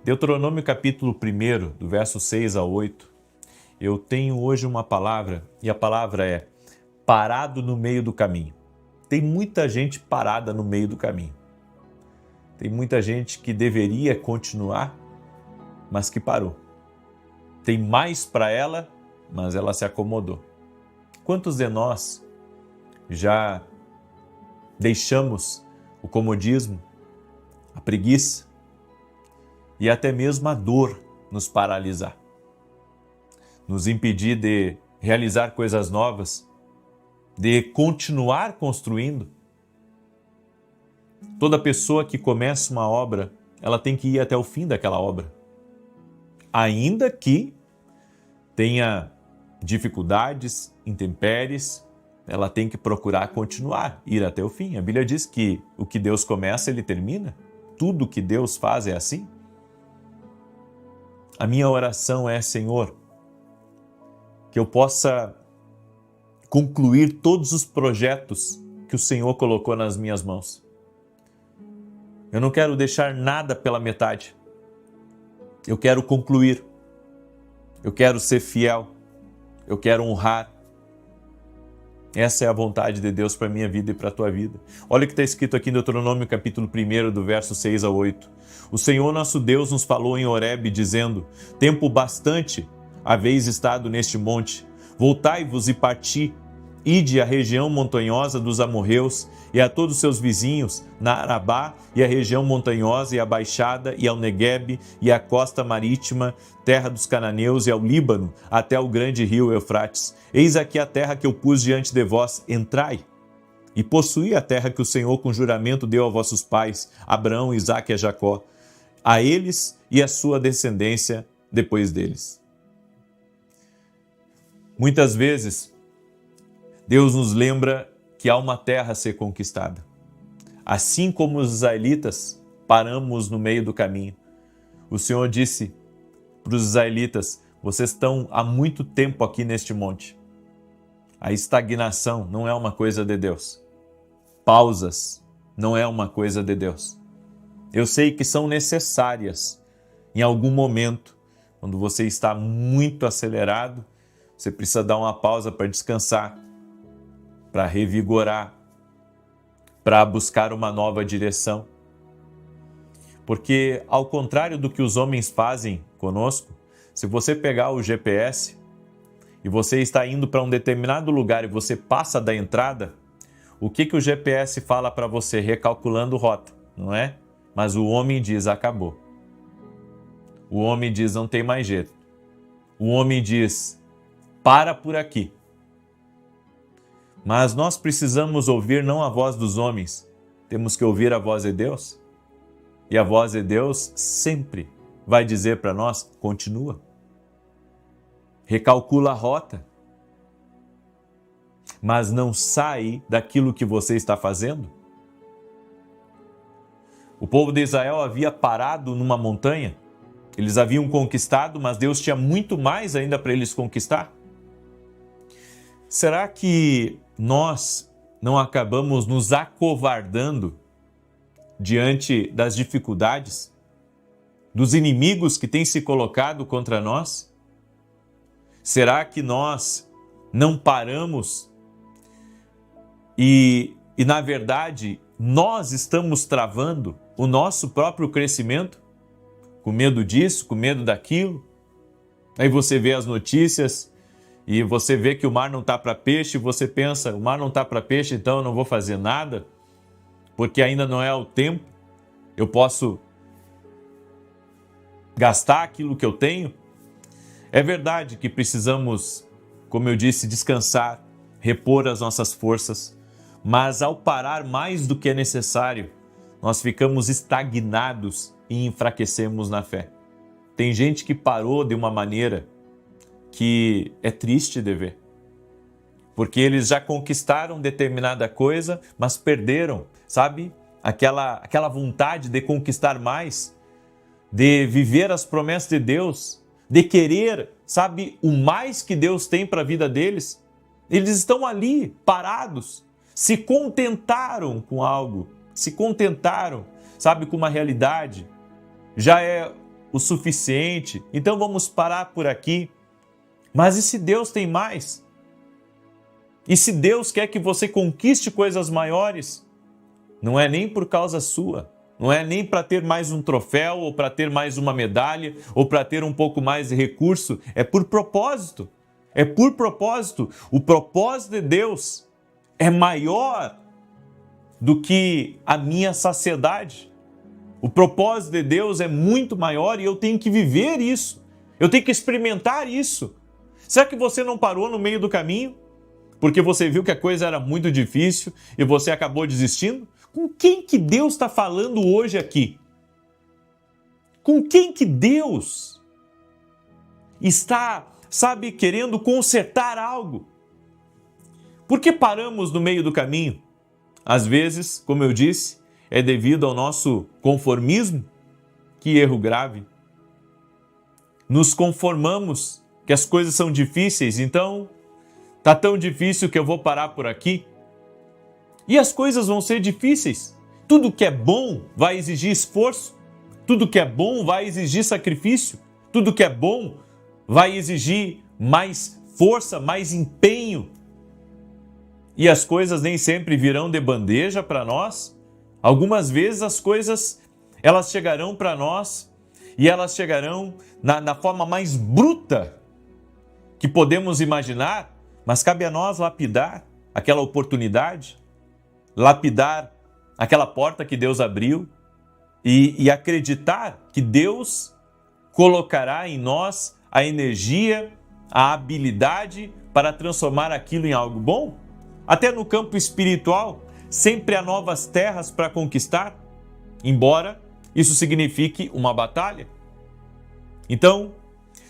Deuteronômio capítulo 1, do verso 6 a 8, eu tenho hoje uma palavra, e a palavra é parado no meio do caminho. Tem muita gente parada no meio do caminho. Tem muita gente que deveria continuar, mas que parou. Tem mais para ela, mas ela se acomodou. Quantos de nós já deixamos o comodismo, a preguiça e até mesmo a dor nos paralisar, nos impedir de realizar coisas novas, de continuar construindo? Toda pessoa que começa uma obra, ela tem que ir até o fim daquela obra. Ainda que tenha dificuldades, intempéries, ela tem que procurar continuar, ir até o fim. A Bíblia diz que o que Deus começa, Ele termina. Tudo que Deus faz é assim. A minha oração é, Senhor, que eu possa concluir todos os projetos que o Senhor colocou nas minhas mãos. Eu não quero deixar nada pela metade. Eu quero concluir. Eu quero ser fiel. Eu quero honrar. Essa é a vontade de Deus para a minha vida e para a tua vida. Olha o que está escrito aqui em Deuteronômio capítulo 1, do verso 6 a 8. O Senhor nosso Deus nos falou em Horebe, dizendo: tempo bastante haveis estado neste monte. Voltai-vos e parti. Ide à região montanhosa dos amorreus e a todos os seus vizinhos, na Arabá e a região montanhosa e a baixada e ao Neguebe e a costa marítima, terra dos cananeus e ao Líbano, até o grande rio Eufrates. Eis aqui a terra que eu pus diante de vós, entrai. E possuí a terra que o Senhor com juramento deu a vossos pais, Abraão, Isaque e a Jacó, a eles e a sua descendência depois deles. Muitas vezes, Deus nos lembra que há uma terra a ser conquistada. Assim como os israelitas, paramos no meio do caminho. O Senhor disse para os israelitas: vocês estão há muito tempo aqui neste monte. A estagnação não é uma coisa de Deus. Pausas não é uma coisa de Deus. Eu sei que são necessárias em algum momento, quando você está muito acelerado, você precisa dar uma pausa para descansar, para revigorar, para buscar uma nova direção. Porque, ao contrário do que os homens fazem conosco, se você pegar o GPS e você está indo para um determinado lugar e você passa da entrada, o que o GPS fala para você? Recalculando rota, não é? Mas o homem diz: acabou. O homem diz: não tem mais jeito. O homem diz: para por aqui. Mas nós precisamos ouvir não a voz dos homens, temos que ouvir a voz de Deus. E a voz de Deus sempre vai dizer para nós: continua. Recalcula a rota. Mas não sai daquilo que você está fazendo. O povo de Israel havia parado numa montanha. Eles haviam conquistado, mas Deus tinha muito mais ainda para eles conquistar. Será que nós não acabamos nos acovardando diante das dificuldades, dos inimigos que têm se colocado contra nós? Será que nós não paramos e na verdade, nós estamos travando o nosso próprio crescimento? Com medo disso, com medo daquilo? Aí você vê as notícias e você vê que o mar não está para peixe, e você pensa: o mar não está para peixe, então eu não vou fazer nada, porque ainda não é o tempo, eu posso gastar aquilo que eu tenho. É verdade que precisamos, como eu disse, descansar, repor as nossas forças, mas ao parar mais do que é necessário, nós ficamos estagnados e enfraquecemos na fé. Tem gente que parou de uma maneira que é triste de ver, porque eles já conquistaram determinada coisa, mas perderam, sabe? Aquela vontade de conquistar mais, de viver as promessas de Deus, de querer, sabe, o mais que Deus tem para a vida deles. Eles estão ali, parados, se contentaram com algo, se contentaram, sabe, com uma realidade, já é o suficiente, então vamos parar por aqui. Mas e se Deus tem mais? E se Deus quer que você conquiste coisas maiores? Não é nem por causa sua, não é nem para ter mais um troféu, ou para ter mais uma medalha, ou para ter um pouco mais de recurso, é por propósito. É por propósito. O propósito de Deus é maior do que a minha saciedade. O propósito de Deus é muito maior e eu tenho que viver isso. Eu tenho que experimentar isso. Será que você não parou no meio do caminho? Porque você viu que a coisa era muito difícil e você acabou desistindo? Com quem que Deus está falando hoje aqui? Com quem que Deus está, sabe, querendo consertar algo? Por que paramos no meio do caminho? Às vezes, como eu disse, é devido ao nosso conformismo. Que erro grave! Nos conformamos que as coisas são difíceis, então tá tão difícil que eu vou parar por aqui. E as coisas vão ser difíceis. Tudo que é bom vai exigir esforço. Tudo que é bom vai exigir sacrifício. Tudo que é bom vai exigir mais força, mais empenho. E as coisas nem sempre virão de bandeja para nós. Algumas vezes as coisas, elas chegarão para nós e elas chegarão na forma mais bruta que podemos imaginar, mas cabe a nós lapidar aquela oportunidade, lapidar aquela porta que Deus abriu e acreditar que Deus colocará em nós a energia, a habilidade para transformar aquilo em algo bom. Até no campo espiritual, sempre há novas terras para conquistar, embora isso signifique uma batalha. Então,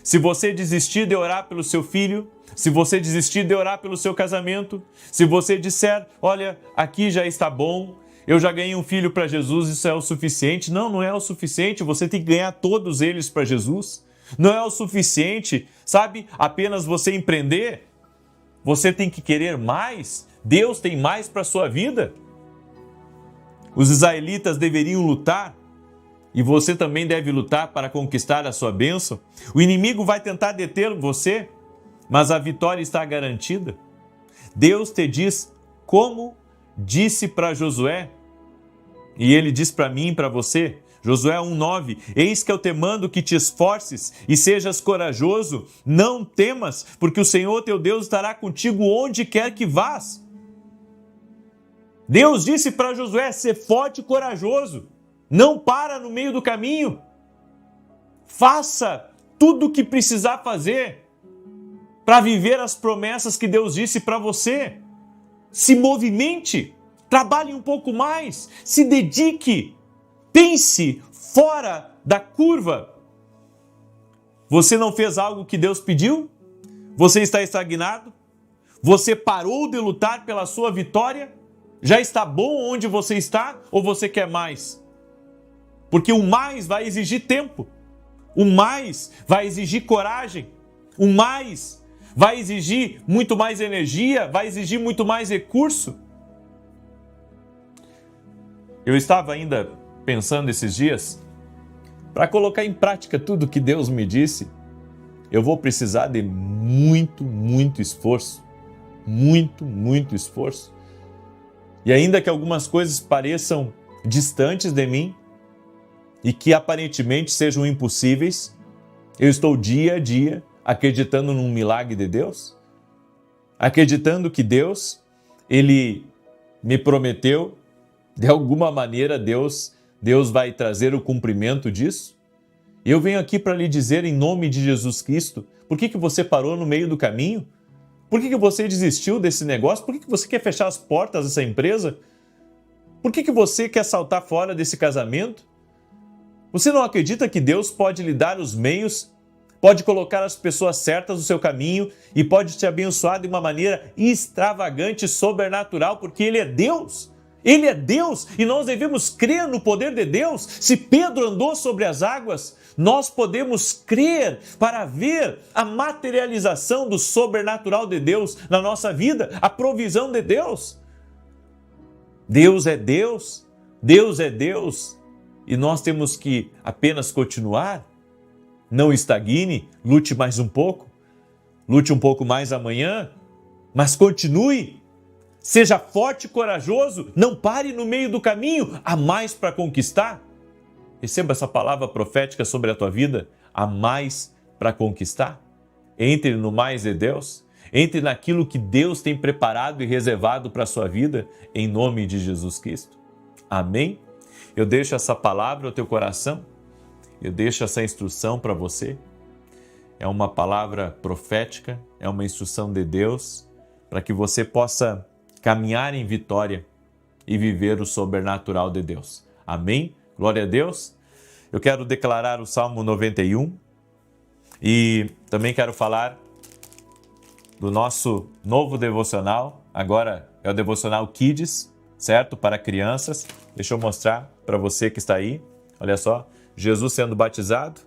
se você desistir de orar pelo seu filho, se você desistir de orar pelo seu casamento, se você disser, olha, aqui já está bom, eu já ganhei um filho para Jesus, isso é o suficiente. Não, não é o suficiente, você tem que ganhar todos eles para Jesus. Não é o suficiente, sabe, apenas você empreender. Você tem que querer mais. Deus tem mais para a sua vida. Os israelitas deveriam lutar e você também deve lutar para conquistar a sua bênção. O inimigo vai tentar deter você, mas a vitória está garantida. Deus te diz como disse para Josué, e ele diz para mim e para você, Josué 1,9, eis que eu te mando que te esforces e sejas corajoso, não temas, porque o Senhor teu Deus estará contigo onde quer que vás. Deus disse para Josué, ser forte e corajoso, não para no meio do caminho, faça tudo o que precisar fazer para viver as promessas que Deus disse para você. Se movimente, trabalhe um pouco mais, se dedique, pense fora da curva. Você não fez algo que Deus pediu? Você está estagnado? Você parou de lutar pela sua vitória? Já está bom onde você está ou você quer mais? Porque o mais vai exigir tempo, o mais vai exigir coragem, o mais vai exigir muito mais energia, vai exigir muito mais recurso. Eu estava ainda pensando esses dias, para colocar em prática tudo que Deus me disse, eu vou precisar de muito esforço, muito esforço. E ainda que algumas coisas pareçam distantes de mim e que aparentemente sejam impossíveis, eu estou dia a dia acreditando num milagre de Deus, acreditando que Deus, Ele me prometeu, de alguma maneira Deus vai trazer o cumprimento disso. Eu venho aqui para lhe dizer em nome de Jesus Cristo, por que você parou no meio do caminho? Por que você desistiu desse negócio? Por que você quer fechar as portas dessa empresa? Por que você quer saltar fora desse casamento? Você não acredita que Deus pode lhe dar os meios, pode colocar as pessoas certas no seu caminho e pode te abençoar de uma maneira extravagante, sobrenatural, porque Ele é Deus? Ele é Deus e nós devemos crer no poder de Deus. Se Pedro andou sobre as águas, nós podemos crer para ver a materialização do sobrenatural de Deus na nossa vida, a provisão de Deus. Deus é Deus, Deus é Deus, e nós temos que apenas continuar? Não estagne, lute mais um pouco, lute um pouco mais amanhã, mas continue. Seja forte e corajoso, não pare no meio do caminho, há mais para conquistar. Receba essa palavra profética sobre a tua vida, há mais para conquistar. Entre no mais de Deus, entre naquilo que Deus tem preparado e reservado para a sua vida, em nome de Jesus Cristo. Amém? Eu deixo essa palavra ao teu coração, eu deixo essa instrução para você. É uma palavra profética, é uma instrução de Deus, para que você possa caminhar em vitória e viver o sobrenatural de Deus. Amém? Glória a Deus. Eu quero declarar o Salmo 91 e também quero falar do nosso novo devocional. Agora é o devocional Kids, certo? Para crianças. Deixa eu mostrar para você que está aí. Olha só, Jesus sendo batizado.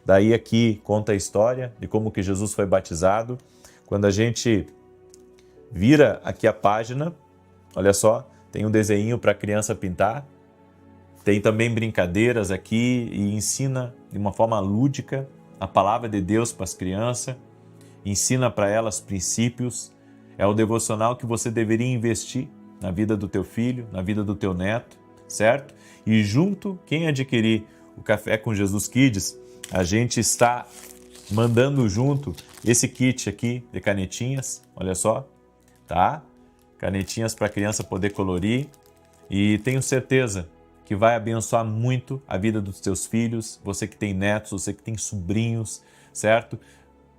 Daí aqui conta a história de como que Jesus foi batizado. Quando a gente vira aqui a página, olha só, tem um desenho para a criança pintar. Tem também brincadeiras aqui e ensina de uma forma lúdica a palavra de Deus para as crianças. Ensina para elas princípios. É o devocional que você deveria investir na vida do teu filho, na vida do teu neto, certo? E junto, quem adquirir o Café com Jesus Kids, a gente está mandando junto esse kit aqui de canetinhas, olha só, tá? Canetinhas para a criança poder colorir e tenho certeza que vai abençoar muito a vida dos teus filhos, você que tem netos, você que tem sobrinhos, certo?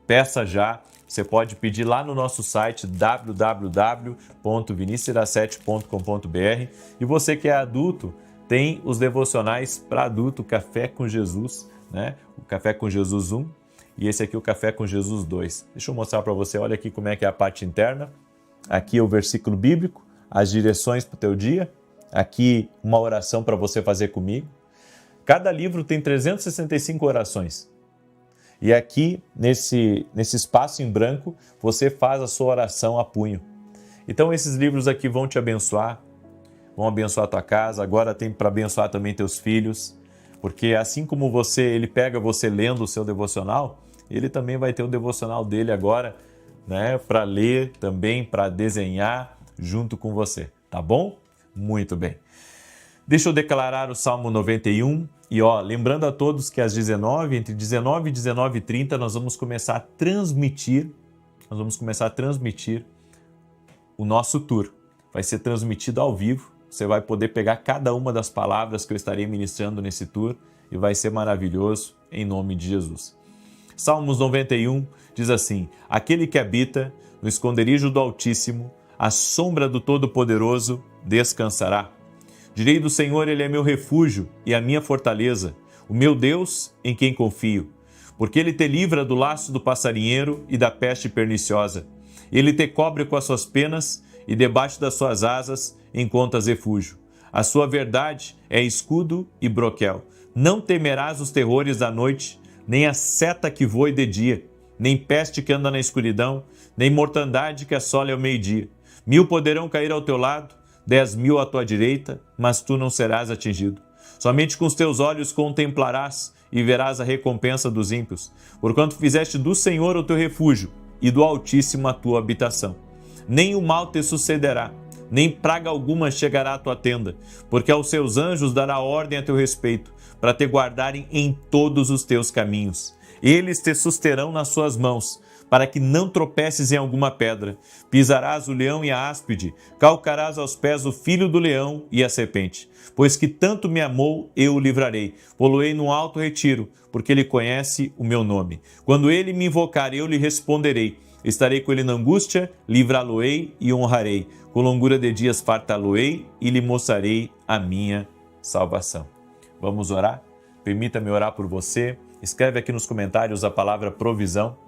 Peça já, você pode pedir lá no nosso site www.vinicius7.com.br e você que é adulto, tem os devocionais para adulto, Café com Jesus, né? O Café com Jesus 1 e esse aqui o Café com Jesus 2. Deixa eu mostrar para você, olha aqui como é que é a parte interna. Aqui é o versículo bíblico, as direções para o teu dia. Aqui uma oração para você fazer comigo. Cada livro tem 365 orações. E aqui, nesse espaço em branco, você faz a sua oração a punho. Então esses livros aqui vão te abençoar, vão abençoar a tua casa, agora tem para abençoar também teus filhos, porque assim como ele pega você lendo o seu devocional, ele também vai ter o devocional dele agora, né, para ler também, para desenhar junto com você, tá bom? Muito bem. Deixa eu declarar o Salmo 91 e lembrando a todos que às entre 19 e 19h30 nós vamos começar a transmitir o nosso tour. Vai ser transmitido ao vivo, você vai poder pegar cada uma das palavras que eu estarei ministrando nesse tour e vai ser maravilhoso em nome de Jesus. Salmos 91 diz assim: aquele que habita no esconderijo do Altíssimo, à sombra do Todo-Poderoso descansará. Direi do Senhor, Ele é meu refúgio e a minha fortaleza, o meu Deus em quem confio. Porque Ele te livra do laço do passarinheiro e da peste perniciosa. Ele te cobre com as suas penas e debaixo das suas asas encontras refúgio. A sua verdade é escudo e broquel. Não temerás os terrores da noite, nem a seta que voe de dia, nem peste que anda na escuridão, nem mortandade que assole ao meio-dia. 1000 poderão cair ao teu lado, 10.000 à tua direita, mas tu não serás atingido. Somente com os teus olhos contemplarás e verás a recompensa dos ímpios, porquanto fizeste do Senhor o teu refúgio e do Altíssimo a tua habitação. Nem o mal te sucederá, nem praga alguma chegará à tua tenda, porque aos seus anjos dará ordem a teu respeito, para te guardarem em todos os teus caminhos. Eles te susterão nas suas mãos, para que não tropeces em alguma pedra. Pisarás o leão e a áspide, calcarás aos pés o filho do leão e a serpente. Pois que tanto me amou, eu o livrarei. Poloei no alto retiro, porque ele conhece o meu nome. Quando ele me invocar, eu lhe responderei. Estarei com ele na angústia, livrá-lo-ei e honrarei. Com longura de dias fartá-lo-ei e lhe mostrarei a minha salvação. Vamos orar? Permita-me orar por você. Escreve aqui nos comentários a palavra provisão.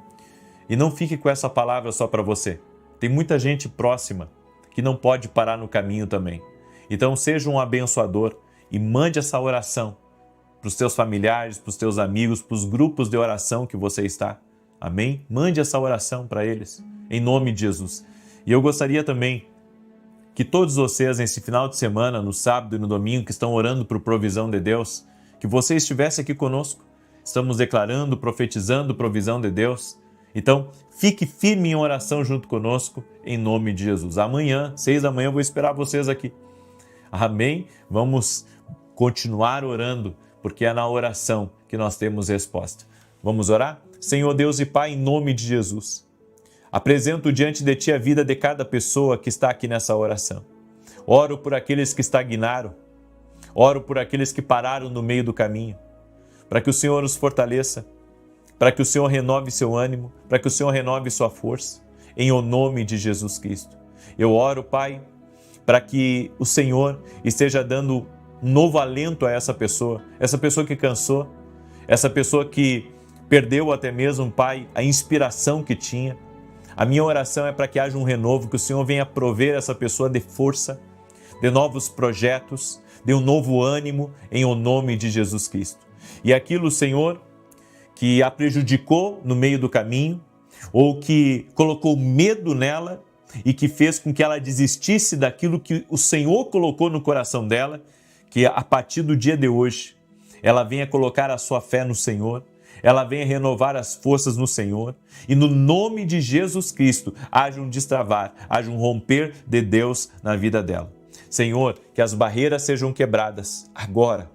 E não fique com essa palavra só para você. Tem muita gente próxima que não pode parar no caminho também. Então seja um abençoador e mande essa oração para os teus familiares, para os teus amigos, para os grupos de oração que você está. Amém? Mande essa oração para eles, em nome de Jesus. E eu gostaria também que todos vocês, nesse final de semana, no sábado e no domingo, que estão orando por provisão de Deus, que você estivesse aqui conosco. Estamos declarando, profetizando provisão de Deus. Então, fique firme em oração junto conosco, em nome de Jesus. Amanhã, 6 da manhã, eu vou esperar vocês aqui. Amém? Vamos continuar orando, porque é na oração que nós temos resposta. Vamos orar? Senhor Deus e Pai, em nome de Jesus, apresento diante de Ti a vida de cada pessoa que está aqui nessa oração. Oro por aqueles que estagnaram, oro por aqueles que pararam no meio do caminho, para que o Senhor os fortaleça, para que o Senhor renove seu ânimo, para que o Senhor renove sua força, em o nome de Jesus Cristo. Eu oro, Pai, para que o Senhor esteja dando um novo alento a essa pessoa que cansou, essa pessoa que perdeu até mesmo, Pai, a inspiração que tinha. A minha oração é para que haja um renovo, que o Senhor venha prover essa pessoa de força, de novos projetos, de um novo ânimo, em o nome de Jesus Cristo. E aquilo, Senhor, que a prejudicou no meio do caminho, ou que colocou medo nela e que fez com que ela desistisse daquilo que o Senhor colocou no coração dela, que a partir do dia de hoje, ela venha colocar a sua fé no Senhor, ela venha renovar as forças no Senhor, e no nome de Jesus Cristo, haja um destravar, haja um romper de Deus na vida dela. Senhor, que as barreiras sejam quebradas agora.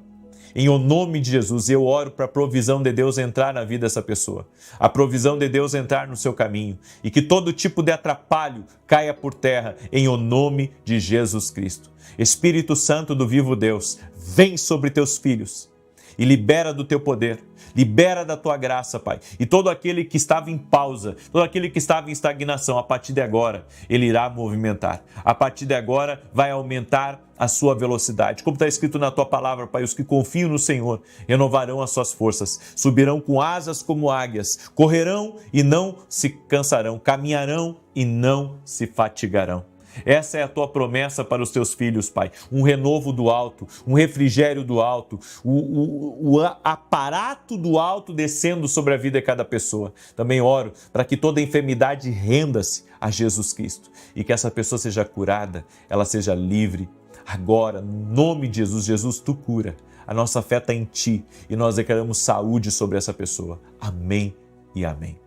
Em o nome de Jesus, eu oro para a provisão de Deus entrar na vida dessa pessoa, a provisão de Deus entrar no seu caminho, e que todo tipo de atrapalho caia por terra, em o nome de Jesus Cristo. Espírito Santo do vivo Deus, vem sobre teus filhos e libera do teu poder, libera da tua graça, Pai. E todo aquele que estava em pausa, todo aquele que estava em estagnação, a partir de agora, ele irá movimentar. A partir de agora, vai aumentar a sua velocidade. Como está escrito na tua palavra, Pai, os que confiam no Senhor renovarão as suas forças, subirão com asas como águias, correrão e não se cansarão, caminharão e não se fatigarão. Essa é a tua promessa para os teus filhos, Pai. Um renovo do alto, um refrigério do alto, o aparato do alto descendo sobre a vida de cada pessoa. Também oro para que toda enfermidade renda-se a Jesus Cristo e que essa pessoa seja curada, ela seja livre. Agora, no nome de Jesus, Jesus, tu cura. A nossa fé está em ti e nós declaramos saúde sobre essa pessoa. Amém e amém.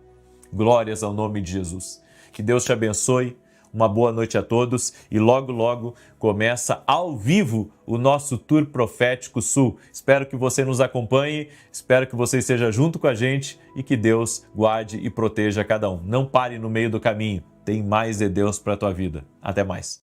Glórias ao nome de Jesus. Que Deus te abençoe. Uma boa noite a todos e logo, logo começa ao vivo o nosso Tour Profético Sul. Espero que você nos acompanhe, espero que você esteja junto com a gente e que Deus guarde e proteja cada um. Não pare no meio do caminho, tem mais de Deus para a tua vida. Até mais.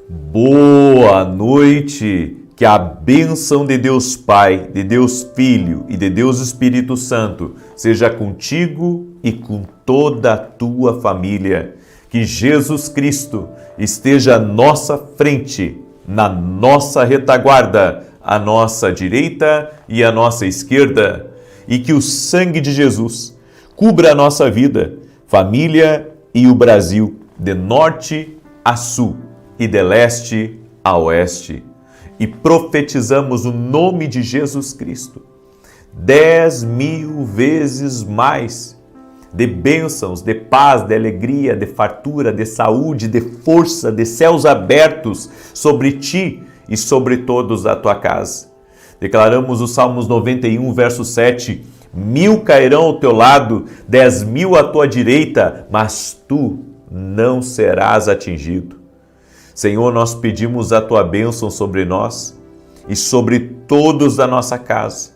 Boa noite! Que a bênção de Deus Pai, de Deus Filho e de Deus Espírito Santo seja contigo e com toda a tua família. Que Jesus Cristo esteja à nossa frente, na nossa retaguarda, à nossa direita e à nossa esquerda, e que o sangue de Jesus cubra a nossa vida, família e o Brasil, de norte a sul e de leste a oeste. E profetizamos o nome de Jesus Cristo 10.000 vezes mais, de bênçãos, de paz, de alegria, de fartura, de saúde, de força, de céus abertos sobre ti e sobre todos da tua casa. Declaramos o Salmos 91, verso 7, 1.000 cairão ao teu lado, 10.000 à tua direita, mas tu não serás atingido. Senhor, nós pedimos a tua bênção sobre nós e sobre todos da nossa casa.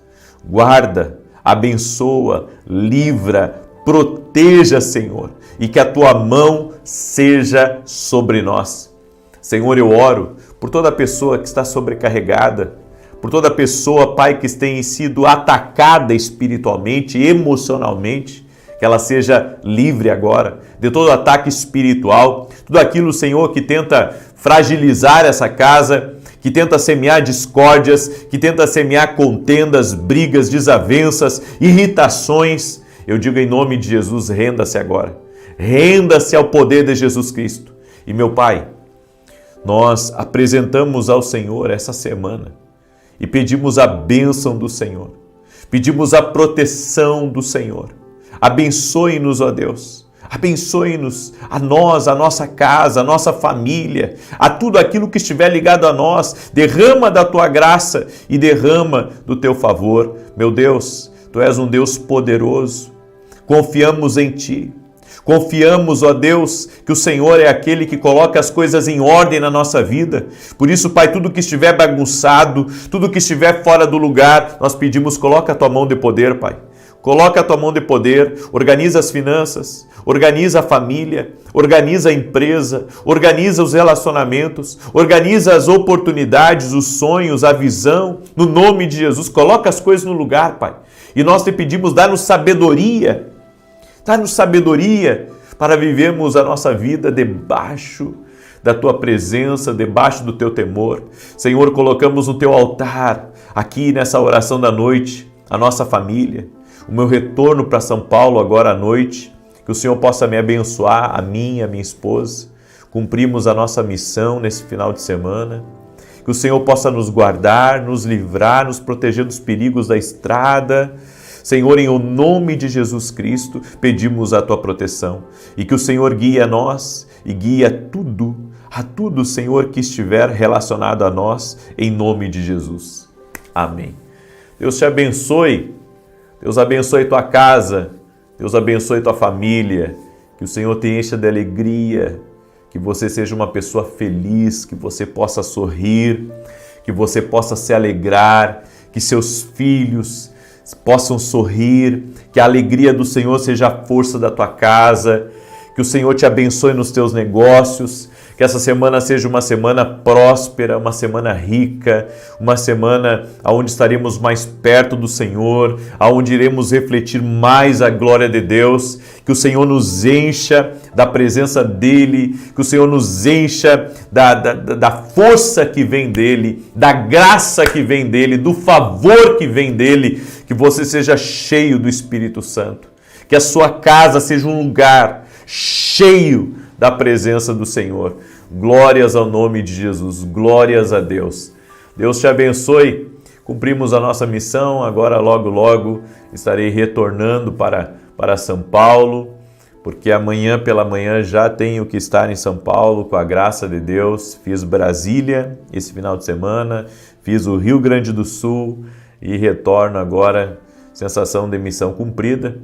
Guarda, abençoa, livra, proteja, Senhor, e que a tua mão seja sobre nós. Senhor, eu oro por toda pessoa que está sobrecarregada, por toda pessoa, Pai, que tem sido atacada espiritualmente, emocionalmente, que ela seja livre agora de todo ataque espiritual, tudo aquilo, Senhor, que tenta fragilizar essa casa, que tenta semear discórdias, que tenta semear contendas, brigas, desavenças, irritações. Eu digo em nome de Jesus, renda-se agora. Renda-se ao poder de Jesus Cristo. E meu Pai, nós apresentamos ao Senhor essa semana e pedimos a bênção do Senhor. Pedimos a proteção do Senhor. Abençoe-nos, ó Deus. Abençoe-nos, a nós, a nossa casa, a nossa família, a tudo aquilo que estiver ligado a nós. Derrama da tua graça e derrama do teu favor. Meu Deus, tu és um Deus poderoso. Confiamos em ti. Confiamos, ó Deus, que o Senhor é aquele que coloca as coisas em ordem na nossa vida. Por isso, Pai, tudo que estiver bagunçado, tudo que estiver fora do lugar, nós pedimos, coloca a tua mão de poder, Pai. Coloca a tua mão de poder, organiza as finanças, organiza a família, organiza a empresa, organiza os relacionamentos, organiza as oportunidades, os sonhos, a visão, no nome de Jesus. Coloca as coisas no lugar, Pai. E nós te pedimos, dá-nos sabedoria para vivermos a nossa vida debaixo da tua presença, debaixo do teu temor. Senhor, colocamos no teu altar, aqui nessa oração da noite, a nossa família, o meu retorno para São Paulo agora à noite, que o Senhor possa me abençoar, a mim e a minha esposa, cumprimos a nossa missão nesse final de semana, que o Senhor possa nos guardar, nos livrar, nos proteger dos perigos da estrada. Senhor, em o nome de Jesus Cristo, pedimos a tua proteção e que o Senhor guie a nós e guie a tudo, Senhor, que estiver relacionado a nós, em nome de Jesus. Amém. Deus te abençoe. Deus abençoe tua casa, Deus abençoe tua família, que o Senhor te encha de alegria, que você seja uma pessoa feliz, que você possa sorrir, que você possa se alegrar, que seus filhos possam sorrir, que a alegria do Senhor seja a força da tua casa, que o Senhor te abençoe nos teus negócios, que essa semana seja uma semana próspera, uma semana rica, uma semana onde estaremos mais perto do Senhor, onde iremos refletir mais a glória de Deus, que o Senhor nos encha da presença dEle, que o Senhor nos encha da força que vem dEle, da graça que vem dEle, do favor que vem dEle, que você seja cheio do Espírito Santo, que a sua casa seja um lugar cheio da presença do Senhor. Glórias ao nome de Jesus, glórias a Deus. Deus te abençoe. Cumprimos a nossa missão, agora logo estarei retornando para São Paulo, porque amanhã pela manhã já tenho que estar em São Paulo, com a graça de Deus. Fiz Brasília esse final de semana, fiz o Rio Grande do Sul e retorno agora, sensação de missão cumprida.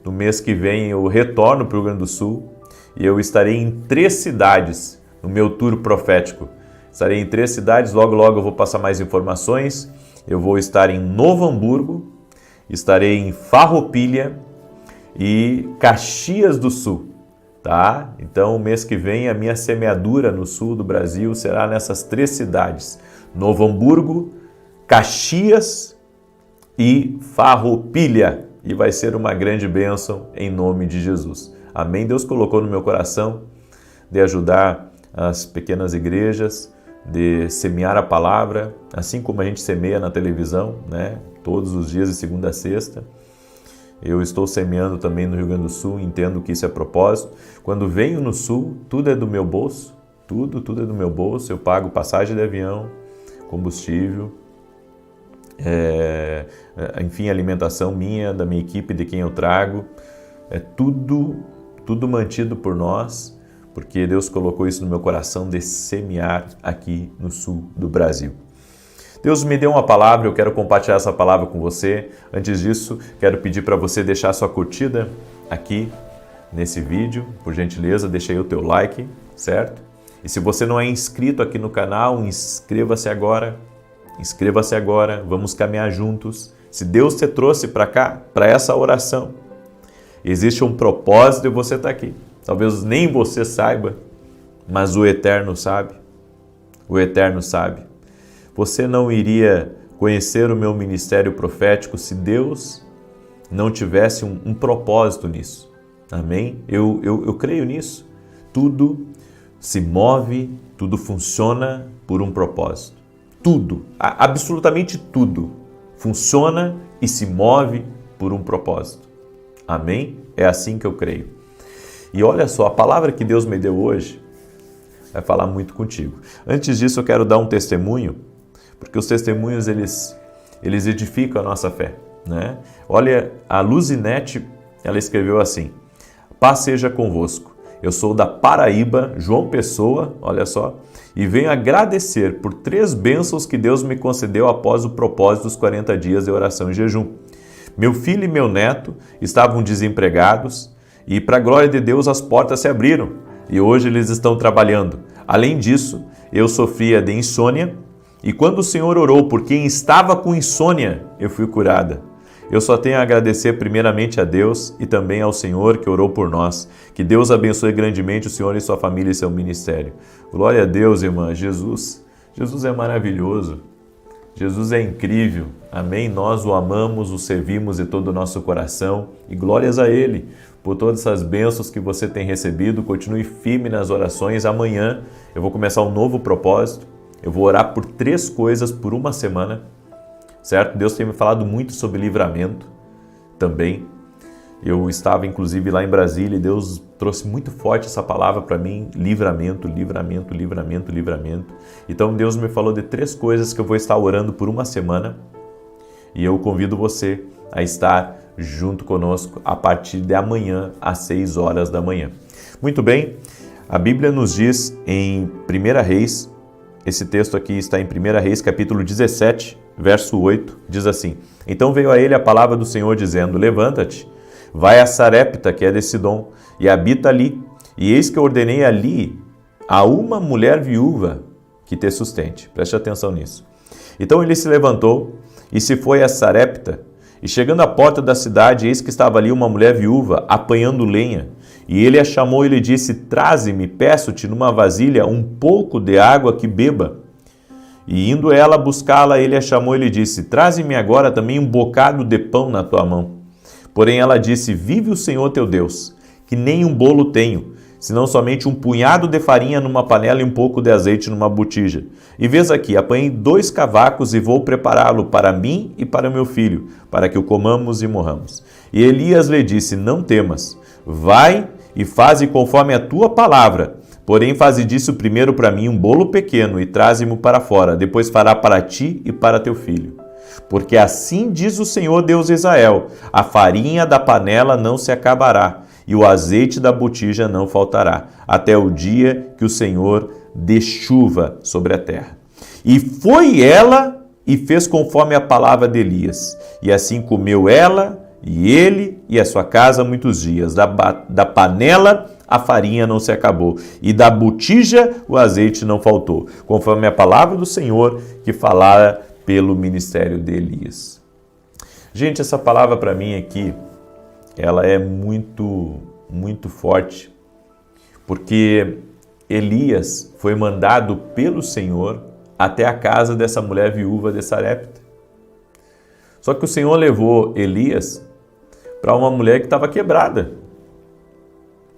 No mês que vem eu retorno para o Rio Grande do Sul e eu estarei em 3 cidades no meu tour profético. Estarei em 3 cidades, logo eu vou passar mais informações. Eu vou estar em Novo Hamburgo, estarei em Farroupilha e Caxias do Sul, tá? Então, o mês que vem, a minha semeadura no sul do Brasil será nessas 3 cidades: Novo Hamburgo, Caxias e Farroupilha. E vai ser uma grande bênção em nome de Jesus. Amém? Deus colocou no meu coração de ajudar as pequenas igrejas, de semear a palavra, assim como a gente semeia na televisão, né? Todos os dias de segunda a sexta. Eu estou semeando também no Rio Grande do Sul, entendo que isso é propósito. Quando venho no Sul, tudo é do meu bolso, tudo é do meu bolso. Eu pago passagem de avião, combustível, enfim, alimentação minha, da minha equipe, de quem eu trago. É tudo mantido por nós, porque Deus colocou isso no meu coração de semear aqui no sul do Brasil. Deus me deu uma palavra, eu quero compartilhar essa palavra com você. Antes disso, quero pedir para você deixar sua curtida aqui nesse vídeo. Por gentileza, deixa aí o teu like, certo? E se você não é inscrito aqui no canal, inscreva-se agora. Inscreva-se agora, vamos caminhar juntos. Se Deus te trouxe para cá, para essa oração, existe um propósito de você estar aqui. Talvez nem você saiba, mas o Eterno sabe. O Eterno sabe. Você não iria conhecer o meu ministério profético se Deus não tivesse um propósito nisso. Amém? Eu creio nisso. Tudo se move, tudo funciona por um propósito. Tudo, absolutamente tudo, funciona e se move por um propósito. Amém? É assim que eu creio. E olha só, a palavra que Deus me deu hoje vai falar muito contigo. Antes disso, eu quero dar um testemunho, porque os testemunhos, eles edificam a nossa fé, né? Olha, a Luzinete, ela escreveu assim: Paz seja convosco. Eu sou da Paraíba, João Pessoa, olha só, e venho agradecer por 3 bênçãos que Deus me concedeu após o propósito dos 40 dias de oração e jejum. Meu filho e meu neto estavam desempregados e, para a glória de Deus, as portas se abriram e hoje eles estão trabalhando. Além disso, eu sofria de insônia e quando o Senhor orou por quem estava com insônia, eu fui curada. Eu só tenho a agradecer primeiramente a Deus e também ao Senhor que orou por nós. Que Deus abençoe grandemente o Senhor e sua família e seu ministério. Glória a Deus, irmã. Jesus é maravilhoso. Jesus é incrível. Amém? Nós o amamos, o servimos de todo o nosso coração. E glórias a Ele por todas essas bênçãos que você tem recebido. Continue firme nas orações. Amanhã eu vou começar um novo propósito. Eu vou orar por 3 coisas por uma semana. Certo? Deus tem me falado muito sobre livramento também. Eu estava inclusive lá em Brasília e Deus trouxe muito forte essa palavra para mim, livramento, livramento, livramento, livramento. Então Deus me falou de 3 coisas que eu vou estar orando por uma semana e eu convido você a estar junto conosco a partir de amanhã às 6 horas da manhã. Muito bem, a Bíblia nos diz em 1 Reis, esse texto aqui está em 1 Reis, capítulo 17, verso 8, diz assim: Então veio a ele a palavra do Senhor dizendo: Levanta-te, vai a Sarepta, que é de Sidom, e habita ali, e eis que eu ordenei ali a uma mulher viúva que te sustente. Preste atenção nisso. Então ele se levantou e se foi a Sarepta, e chegando à porta da cidade, eis que estava ali uma mulher viúva apanhando lenha. E ele a chamou e lhe disse: Traze-me, peço-te, numa vasilha um pouco de água que beba. E indo ela buscá-la, ele a chamou e lhe disse: Traze-me agora também um bocado de pão na tua mão. Porém ela disse: Vive o Senhor teu Deus, que nem um bolo tenho, senão somente um punhado de farinha numa panela e um pouco de azeite numa botija. E vês aqui, apanhei 2 cavacos e vou prepará-lo para mim e para meu filho, para que o comamos e morramos. E Elias lhe disse: Não temas, vai e faze conforme a tua palavra. Porém, faze disso primeiro para mim um bolo pequeno e traze-mo para fora, depois fará para ti e para teu filho. Porque assim diz o Senhor Deus de Israel: a farinha da panela não se acabará, e o azeite da botija não faltará, até o dia que o Senhor dê chuva sobre a terra. E foi ela e fez conforme a palavra de Elias. E assim comeu ela e ele e a sua casa muitos dias. Da panela a farinha não se acabou, e da botija o azeite não faltou, conforme a palavra do Senhor que falara pelo ministério de Elias. Gente, essa palavra para mim aqui, ela é muito, muito forte, porque Elias foi mandado pelo Senhor até a casa dessa mulher viúva de Sarepta. Só que o Senhor levou Elias para uma mulher que estava quebrada.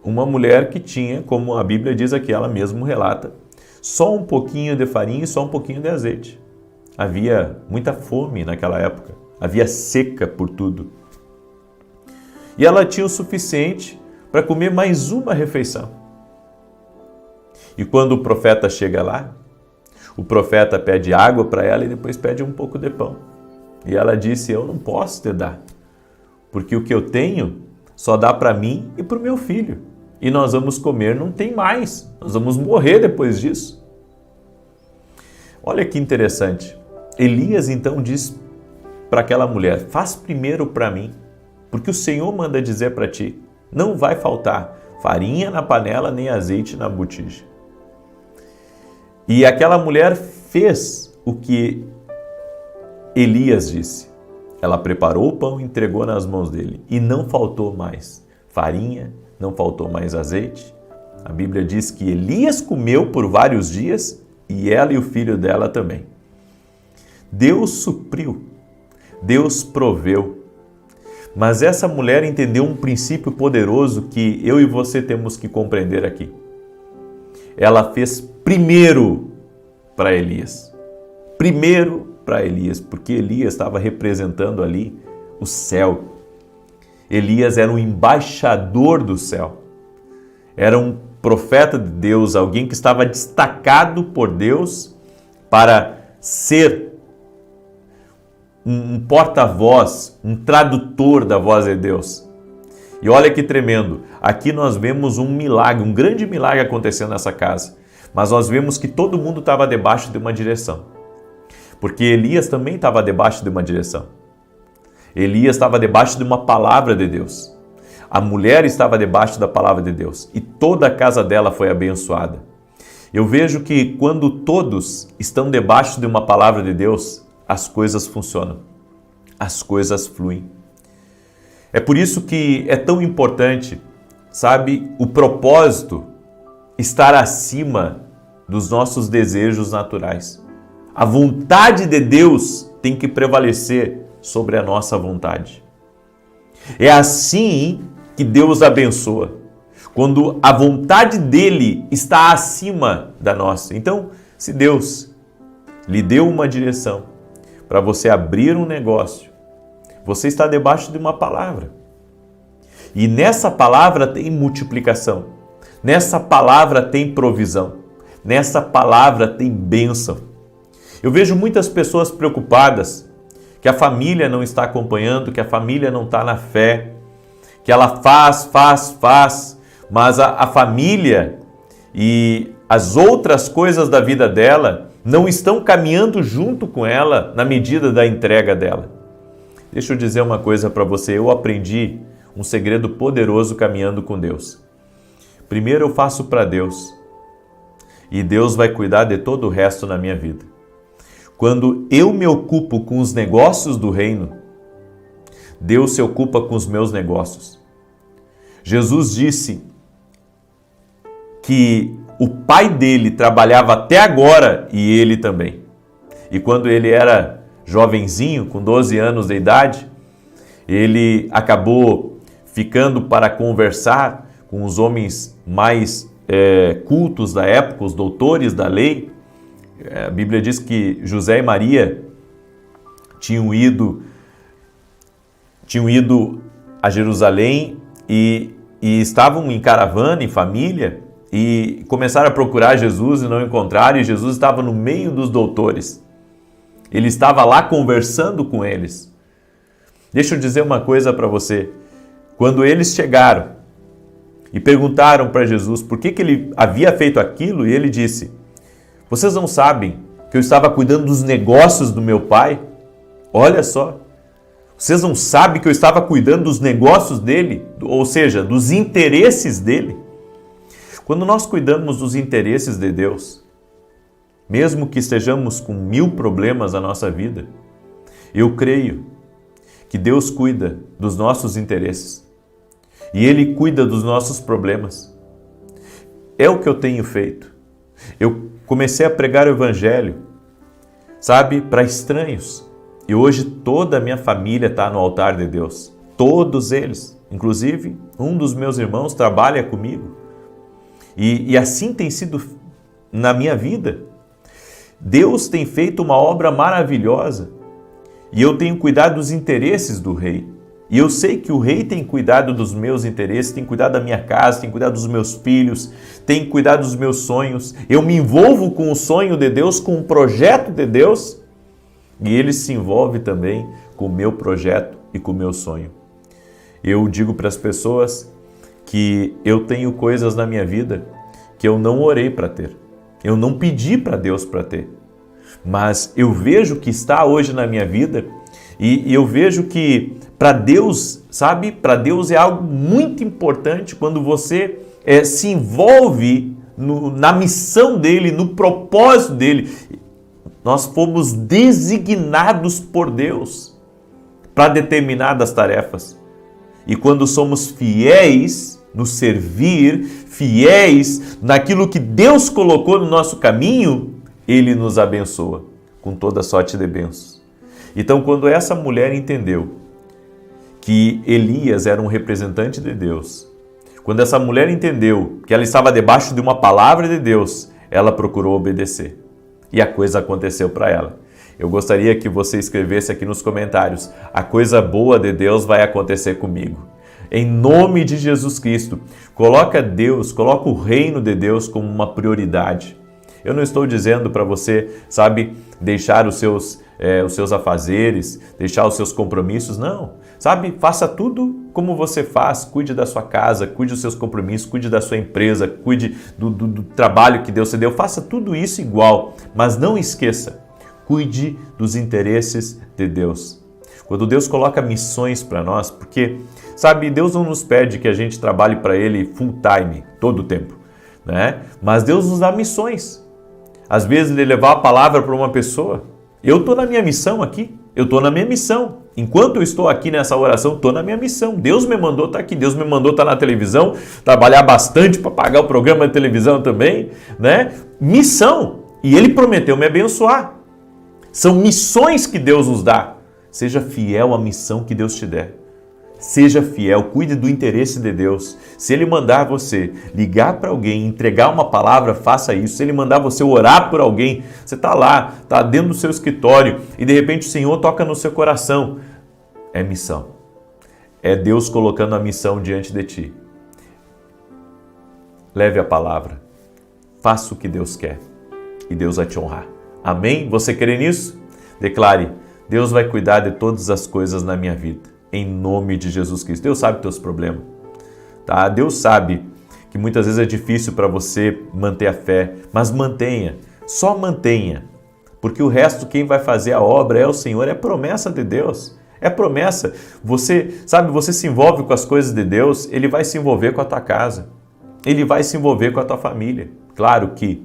Uma mulher que tinha, como a Bíblia diz aqui, ela mesma relata, só um pouquinho de farinha e só um pouquinho de azeite. Havia muita fome naquela época, havia seca por tudo. E ela tinha o suficiente para comer mais uma refeição. E quando o profeta chega lá, o profeta pede água para ela e depois pede um pouco de pão. E ela disse: Eu não posso te dar, porque o que eu tenho só dá para mim e para o meu filho. E nós vamos comer, não tem mais. Nós vamos morrer depois disso. Olha que interessante. Elias então diz para aquela mulher: faz primeiro para mim, porque o Senhor manda dizer para ti, não vai faltar farinha na panela nem azeite na botija. E aquela mulher fez o que Elias disse. Ela preparou o pão e entregou nas mãos dele. E não faltou mais farinha, não faltou mais azeite. A Bíblia diz que Elias comeu por vários dias e ela e o filho dela também. Deus supriu, Deus proveu. Mas essa mulher entendeu um princípio poderoso que eu e você temos que compreender aqui. Ela fez primeiro para Elias. Primeiro para Elias, porque Elias estava representando ali o céu. Elias era um embaixador do céu. Era um profeta de Deus, alguém que estava destacado por Deus para ser um porta-voz, um tradutor da voz de Deus. E olha que tremendo, aqui nós vemos um milagre, um grande milagre acontecendo nessa casa. Mas nós vemos que todo mundo estava debaixo de uma direção. Porque Elias também estava debaixo de uma direção. Elias estava debaixo de uma palavra de Deus. A mulher estava debaixo da palavra de Deus. E toda a casa dela foi abençoada. Eu vejo que quando todos estão debaixo de uma palavra de Deus, as coisas funcionam. As coisas fluem. É por isso que é tão importante, sabe, o propósito estar acima dos nossos desejos naturais. A vontade de Deus tem que prevalecer sobre a nossa vontade. É assim que Deus abençoa, quando a vontade dele está acima da nossa. Então, se Deus lhe deu uma direção para você abrir um negócio, você está debaixo de uma palavra. E nessa palavra tem multiplicação. Nessa palavra tem provisão. Nessa palavra tem bênção. Eu vejo muitas pessoas preocupadas que a família não está acompanhando, que a família não está na fé, que ela faz, mas a família e as outras coisas da vida dela não estão caminhando junto com ela na medida da entrega dela. Deixa eu dizer uma coisa para você, eu aprendi um segredo poderoso caminhando com Deus. Primeiro eu faço para Deus e Deus vai cuidar de todo o resto na minha vida. Quando eu me ocupo com os negócios do reino, Deus se ocupa com os meus negócios. Jesus disse que o pai dele trabalhava até agora e ele também. E quando ele era jovenzinho, com 12 anos de idade, ele acabou ficando para conversar com os homens mais cultos da época, os doutores da lei. A Bíblia diz que José e Maria tinham ido a Jerusalém e estavam em caravana, em família, e começaram a procurar Jesus e não encontraram, e Jesus estava no meio dos doutores. Ele estava lá conversando com eles. Deixa eu dizer uma coisa para você. Quando eles chegaram e perguntaram para Jesus por que ele havia feito aquilo, e ele disse: vocês não sabem que eu estava cuidando dos negócios do meu pai? Olha só. Vocês não sabem que eu estava cuidando dos negócios dele? Ou seja, dos interesses dele? Quando nós cuidamos dos interesses de Deus, mesmo que estejamos com 1000 problemas na nossa vida, eu creio que Deus cuida dos nossos interesses. E Ele cuida dos nossos problemas. É o que eu tenho feito. Eu comecei a pregar o Evangelho, sabe, para estranhos. E hoje toda a minha família está no altar de Deus. Todos eles. Inclusive, um dos meus irmãos trabalha comigo. E assim tem sido na minha vida. Deus tem feito uma obra maravilhosa. E eu tenho cuidado dos interesses do rei. E eu sei que o rei tem cuidado dos meus interesses, tem cuidado da minha casa, tem cuidado dos meus filhos, tem cuidado dos meus sonhos. Eu me envolvo com o sonho de Deus, com o projeto de Deus, e Ele se envolve também com o meu projeto e com o meu sonho. Eu digo para as pessoas que eu tenho coisas na minha vida que eu não orei para ter. Eu não pedi para Deus para ter. Mas eu vejo que está hoje na minha vida e eu vejo que para Deus, sabe, para Deus é algo muito importante quando você se envolve na missão dele, no propósito dele. Nós fomos designados por Deus para determinadas tarefas. E quando somos fiéis no servir, fiéis naquilo que Deus colocou no nosso caminho, Ele nos abençoa com toda sorte de bênçãos. Então, quando essa mulher entendeu que Elias era um representante de Deus, quando essa mulher entendeu que ela estava debaixo de uma palavra de Deus, ela procurou obedecer. E a coisa aconteceu para ela. Eu gostaria que você escrevesse aqui nos comentários: a coisa boa de Deus vai acontecer comigo. Em nome de Jesus Cristo, coloca Deus, coloca o reino de Deus como uma prioridade. Eu não estou dizendo para você, sabe, deixar os seus afazeres, deixar os seus compromissos, não. Sabe, faça tudo como você faz, cuide da sua casa, cuide dos seus compromissos, cuide da sua empresa, cuide do trabalho que Deus te deu, faça tudo isso igual, mas não esqueça, cuide dos interesses de Deus. Quando Deus coloca missões para nós, porque, sabe, Deus não nos pede que a gente trabalhe para Ele full time, todo o tempo, né? Mas Deus nos dá missões. Às vezes Ele levar a palavra para uma pessoa. Eu estou na minha missão aqui, eu estou na minha missão. Enquanto eu estou aqui nessa oração, estou na minha missão. Deus me mandou estar aqui, Deus me mandou estar na televisão, trabalhar bastante para pagar o programa de televisão também, né? Missão. E Ele prometeu me abençoar. São missões que Deus nos dá. Seja fiel à missão que Deus te der. Seja fiel, cuide do interesse de Deus. Se Ele mandar você ligar para alguém, entregar uma palavra, faça isso. Se Ele mandar você orar por alguém, você está lá, está dentro do seu escritório e de repente o Senhor toca no seu coração. É missão. É Deus colocando a missão diante de ti. Leve a palavra. Faça o que Deus quer e Deus vai te honrar. Amém? Você crê nisso? Declare: Deus vai cuidar de todas as coisas na minha vida. Em nome de Jesus Cristo. Deus sabe os teus problemas. Tá? Deus sabe que muitas vezes é difícil para você manter a fé, mas mantenha, só mantenha. Porque o resto, quem vai fazer a obra é o Senhor, é promessa de Deus. É promessa. Você, sabe, você se envolve com as coisas de Deus, Ele vai se envolver com a tua casa. Ele vai se envolver com a tua família. Claro que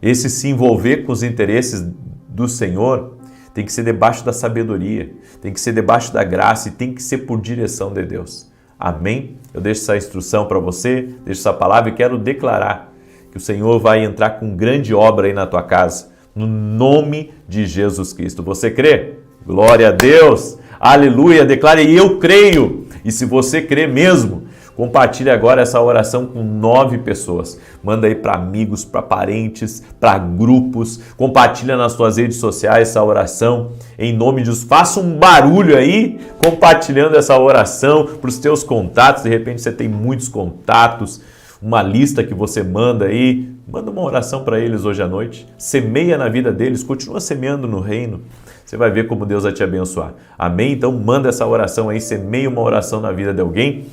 esse se envolver com os interesses do Senhor tem que ser debaixo da sabedoria, tem que ser debaixo da graça e tem que ser por direção de Deus. Amém? Eu deixo essa instrução para você, deixo essa palavra e quero declarar que o Senhor vai entrar com grande obra aí na tua casa, no nome de Jesus Cristo. Você crê? Glória a Deus! Aleluia! Declare: eu creio! E se você crê mesmo, compartilhe agora essa oração com 9 pessoas. Manda aí para amigos, para parentes, para grupos. Compartilha nas suas redes sociais essa oração. Em nome de Jesus, faça um barulho aí compartilhando essa oração para os teus contatos. De repente você tem muitos contatos, uma lista que você manda aí. Manda uma oração para eles hoje à noite. Semeia na vida deles, continua semeando no reino. Você vai ver como Deus vai te abençoar. Amém? Então manda essa oração aí, semeia uma oração na vida de alguém.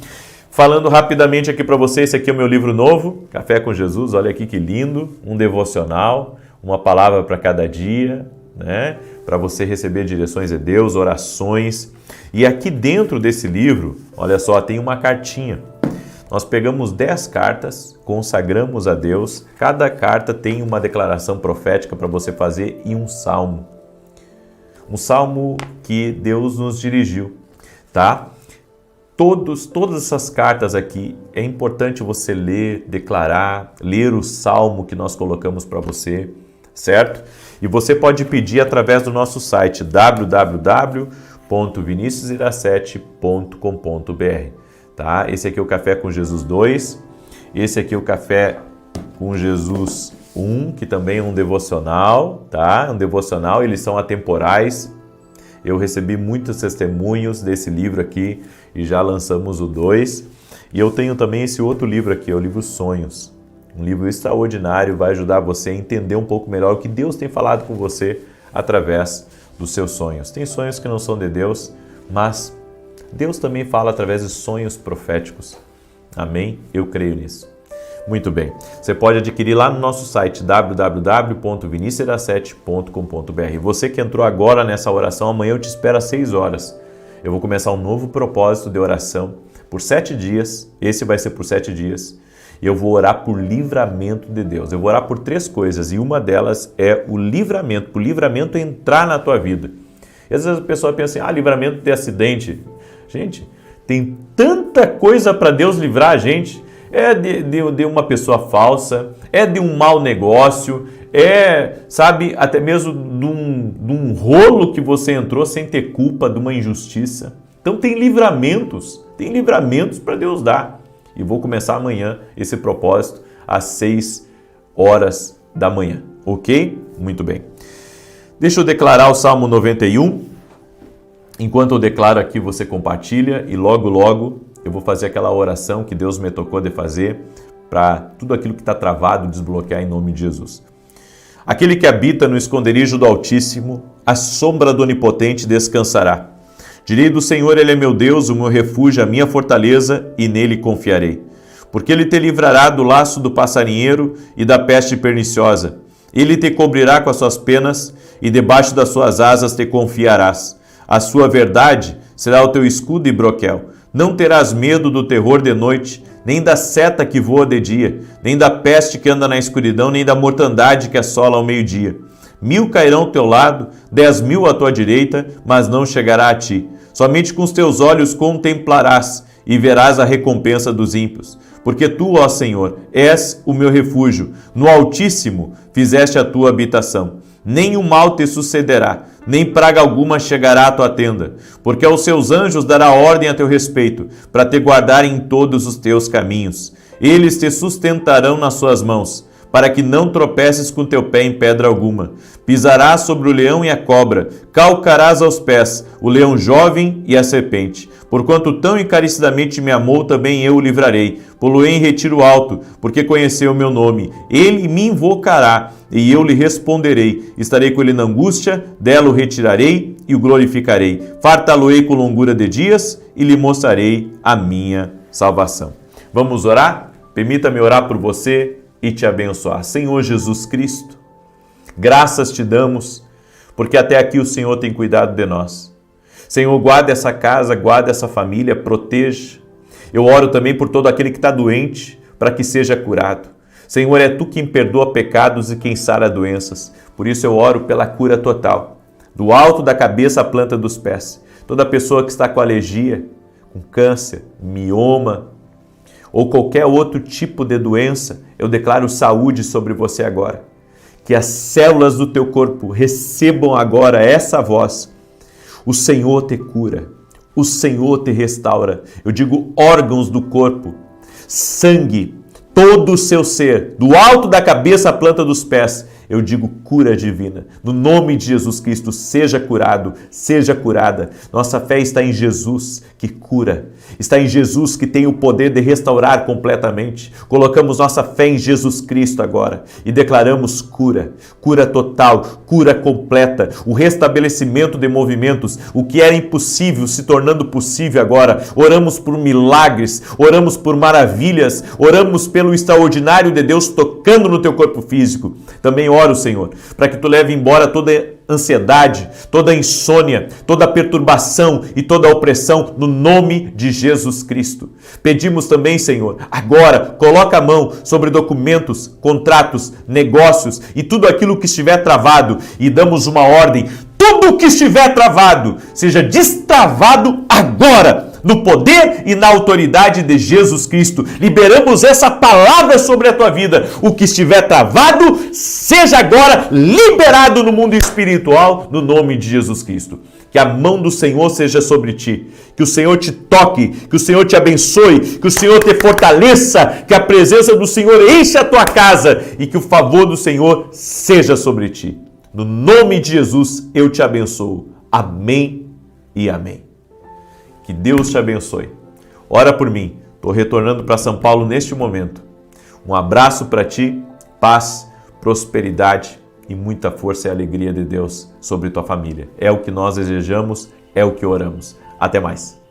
Falando rapidamente aqui para você, esse aqui é o meu livro novo, Café com Jesus, olha aqui que lindo, um devocional, uma palavra para cada dia, né? Para você receber direções de Deus, orações. E aqui dentro desse livro, olha só, tem uma cartinha. Nós pegamos 10 cartas, consagramos a Deus, cada carta tem uma declaração profética para você fazer e um salmo. Um salmo que Deus nos dirigiu, tá? Todas essas cartas aqui, é importante você ler, declarar, ler o salmo que nós colocamos para você, certo? E você pode pedir através do nosso site www.viniciusiracete.com.br, tá? Esse aqui é o Café com Jesus 2, esse aqui é o Café com Jesus 1, que também é um devocional, tá? Um devocional, eles são atemporais. Eu recebi muitos testemunhos desse livro aqui e já lançamos o 2. E eu tenho também esse outro livro aqui, é o livro Sonhos. Um livro extraordinário, vai ajudar você a entender um pouco melhor o que Deus tem falado com você através dos seus sonhos. Tem sonhos que não são de Deus, mas Deus também fala através de sonhos proféticos. Amém? Eu creio nisso. Muito bem. Você pode adquirir lá no nosso site www.viniciusiracete.com.br. Você que entrou agora nessa oração, amanhã eu te espero às 6 horas. Eu vou começar um novo propósito de oração por 7 dias. Esse vai ser por 7 dias. E eu vou orar por livramento de Deus. Eu vou orar por 3 coisas e uma delas é o livramento, por livramento entrar na tua vida. E às vezes a pessoa pensa assim, livramento de acidente. Gente, tem tanta coisa para Deus livrar a gente. É de uma pessoa falsa, é de um mau negócio, sabe, até mesmo de um rolo que você entrou sem ter culpa, de uma injustiça. Então tem livramentos para Deus dar. E vou começar amanhã esse propósito às 6 horas da manhã, ok? Muito bem. Deixa eu declarar o Salmo 91. Enquanto eu declaro aqui, você compartilha e logo eu vou fazer aquela oração que Deus me tocou de fazer para tudo aquilo que está travado desbloquear em nome de Jesus. Aquele que habita no esconderijo do Altíssimo, à sombra do Onipotente descansará. Direi do Senhor, Ele é meu Deus, o meu refúgio, a minha fortaleza, e nele confiarei. Porque Ele te livrará do laço do passarinheiro e da peste perniciosa. Ele te cobrirá com as suas penas, e debaixo das suas asas te confiarás. A sua verdade será o teu escudo e broquel. Não terás medo do terror de noite, nem da seta que voa de dia, nem da peste que anda na escuridão, nem da mortandade que assola ao meio-dia. 1000 cairão ao teu lado, 10.000 à tua direita, mas não chegará a ti. Somente com os teus olhos contemplarás e verás a recompensa dos ímpios. Porque tu, ó Senhor, és o meu refúgio, no Altíssimo fizeste a tua habitação. Nem o mal te sucederá, nem praga alguma chegará à tua tenda, porque aos seus anjos dará ordem a teu respeito, para te guardarem em todos os teus caminhos. Eles te sustentarão nas suas mãos, para que não tropeces com teu pé em pedra alguma. Pisarás sobre o leão e a cobra, calcarás aos pés o leão jovem e a serpente. Porquanto tão encarecidamente me amou, também eu o livrarei. Pô-lo-ei em retiro alto, porque conheceu o meu nome. Ele me invocará, e eu lhe responderei. Estarei com ele na angústia, dela o retirarei e o glorificarei. Fartá-lo-ei com longura de dias e lhe mostrarei a minha salvação. Vamos orar? Permita-me orar por você e te abençoar. Senhor Jesus Cristo, graças te damos, porque até aqui o Senhor tem cuidado de nós. Senhor, guarda essa casa, guarda essa família, proteja. Eu oro também por todo aquele que está doente, para que seja curado. Senhor, é Tu quem perdoa pecados e quem sara doenças. Por isso eu oro pela cura total, do alto da cabeça à planta dos pés. Toda pessoa que está com alergia, com câncer, mioma, ou qualquer outro tipo de doença, eu declaro saúde sobre você agora. Que as células do teu corpo recebam agora essa voz. O Senhor te cura, o Senhor te restaura. Eu digo órgãos do corpo, sangue, todo o seu ser, do alto da cabeça à planta dos pés. Eu digo cura divina. No nome de Jesus Cristo, seja curado, seja curada. Nossa fé está em Jesus, que cura. Está em Jesus, que tem o poder de restaurar completamente. Colocamos nossa fé em Jesus Cristo agora e declaramos cura. Cura total, cura completa. O restabelecimento de movimentos. O que era impossível se tornando possível agora. Oramos por milagres, oramos por maravilhas, oramos pelo extraordinário de Deus tocando no teu corpo físico. Também oro, Senhor, para que Tu leve embora toda ansiedade, toda insônia, toda perturbação e toda opressão no nome de Jesus Cristo. Pedimos também, Senhor, agora coloca a mão sobre documentos, contratos, negócios e tudo aquilo que estiver travado e damos uma ordem. Tudo o que estiver travado seja destravado agora, no poder e na autoridade de Jesus Cristo. Liberamos essa palavra sobre a tua vida. O que estiver travado, seja agora liberado no mundo espiritual, no nome de Jesus Cristo. Que a mão do Senhor seja sobre ti, que o Senhor te toque, que o Senhor te abençoe, que o Senhor te fortaleça, que a presença do Senhor enche a tua casa e que o favor do Senhor seja sobre ti. No nome de Jesus, eu te abençoo. Amém e amém. Que Deus te abençoe. Ora por mim. Estou retornando para São Paulo neste momento. Um abraço para ti, paz, prosperidade e muita força e alegria de Deus sobre tua família. É o que nós desejamos, é o que oramos. Até mais.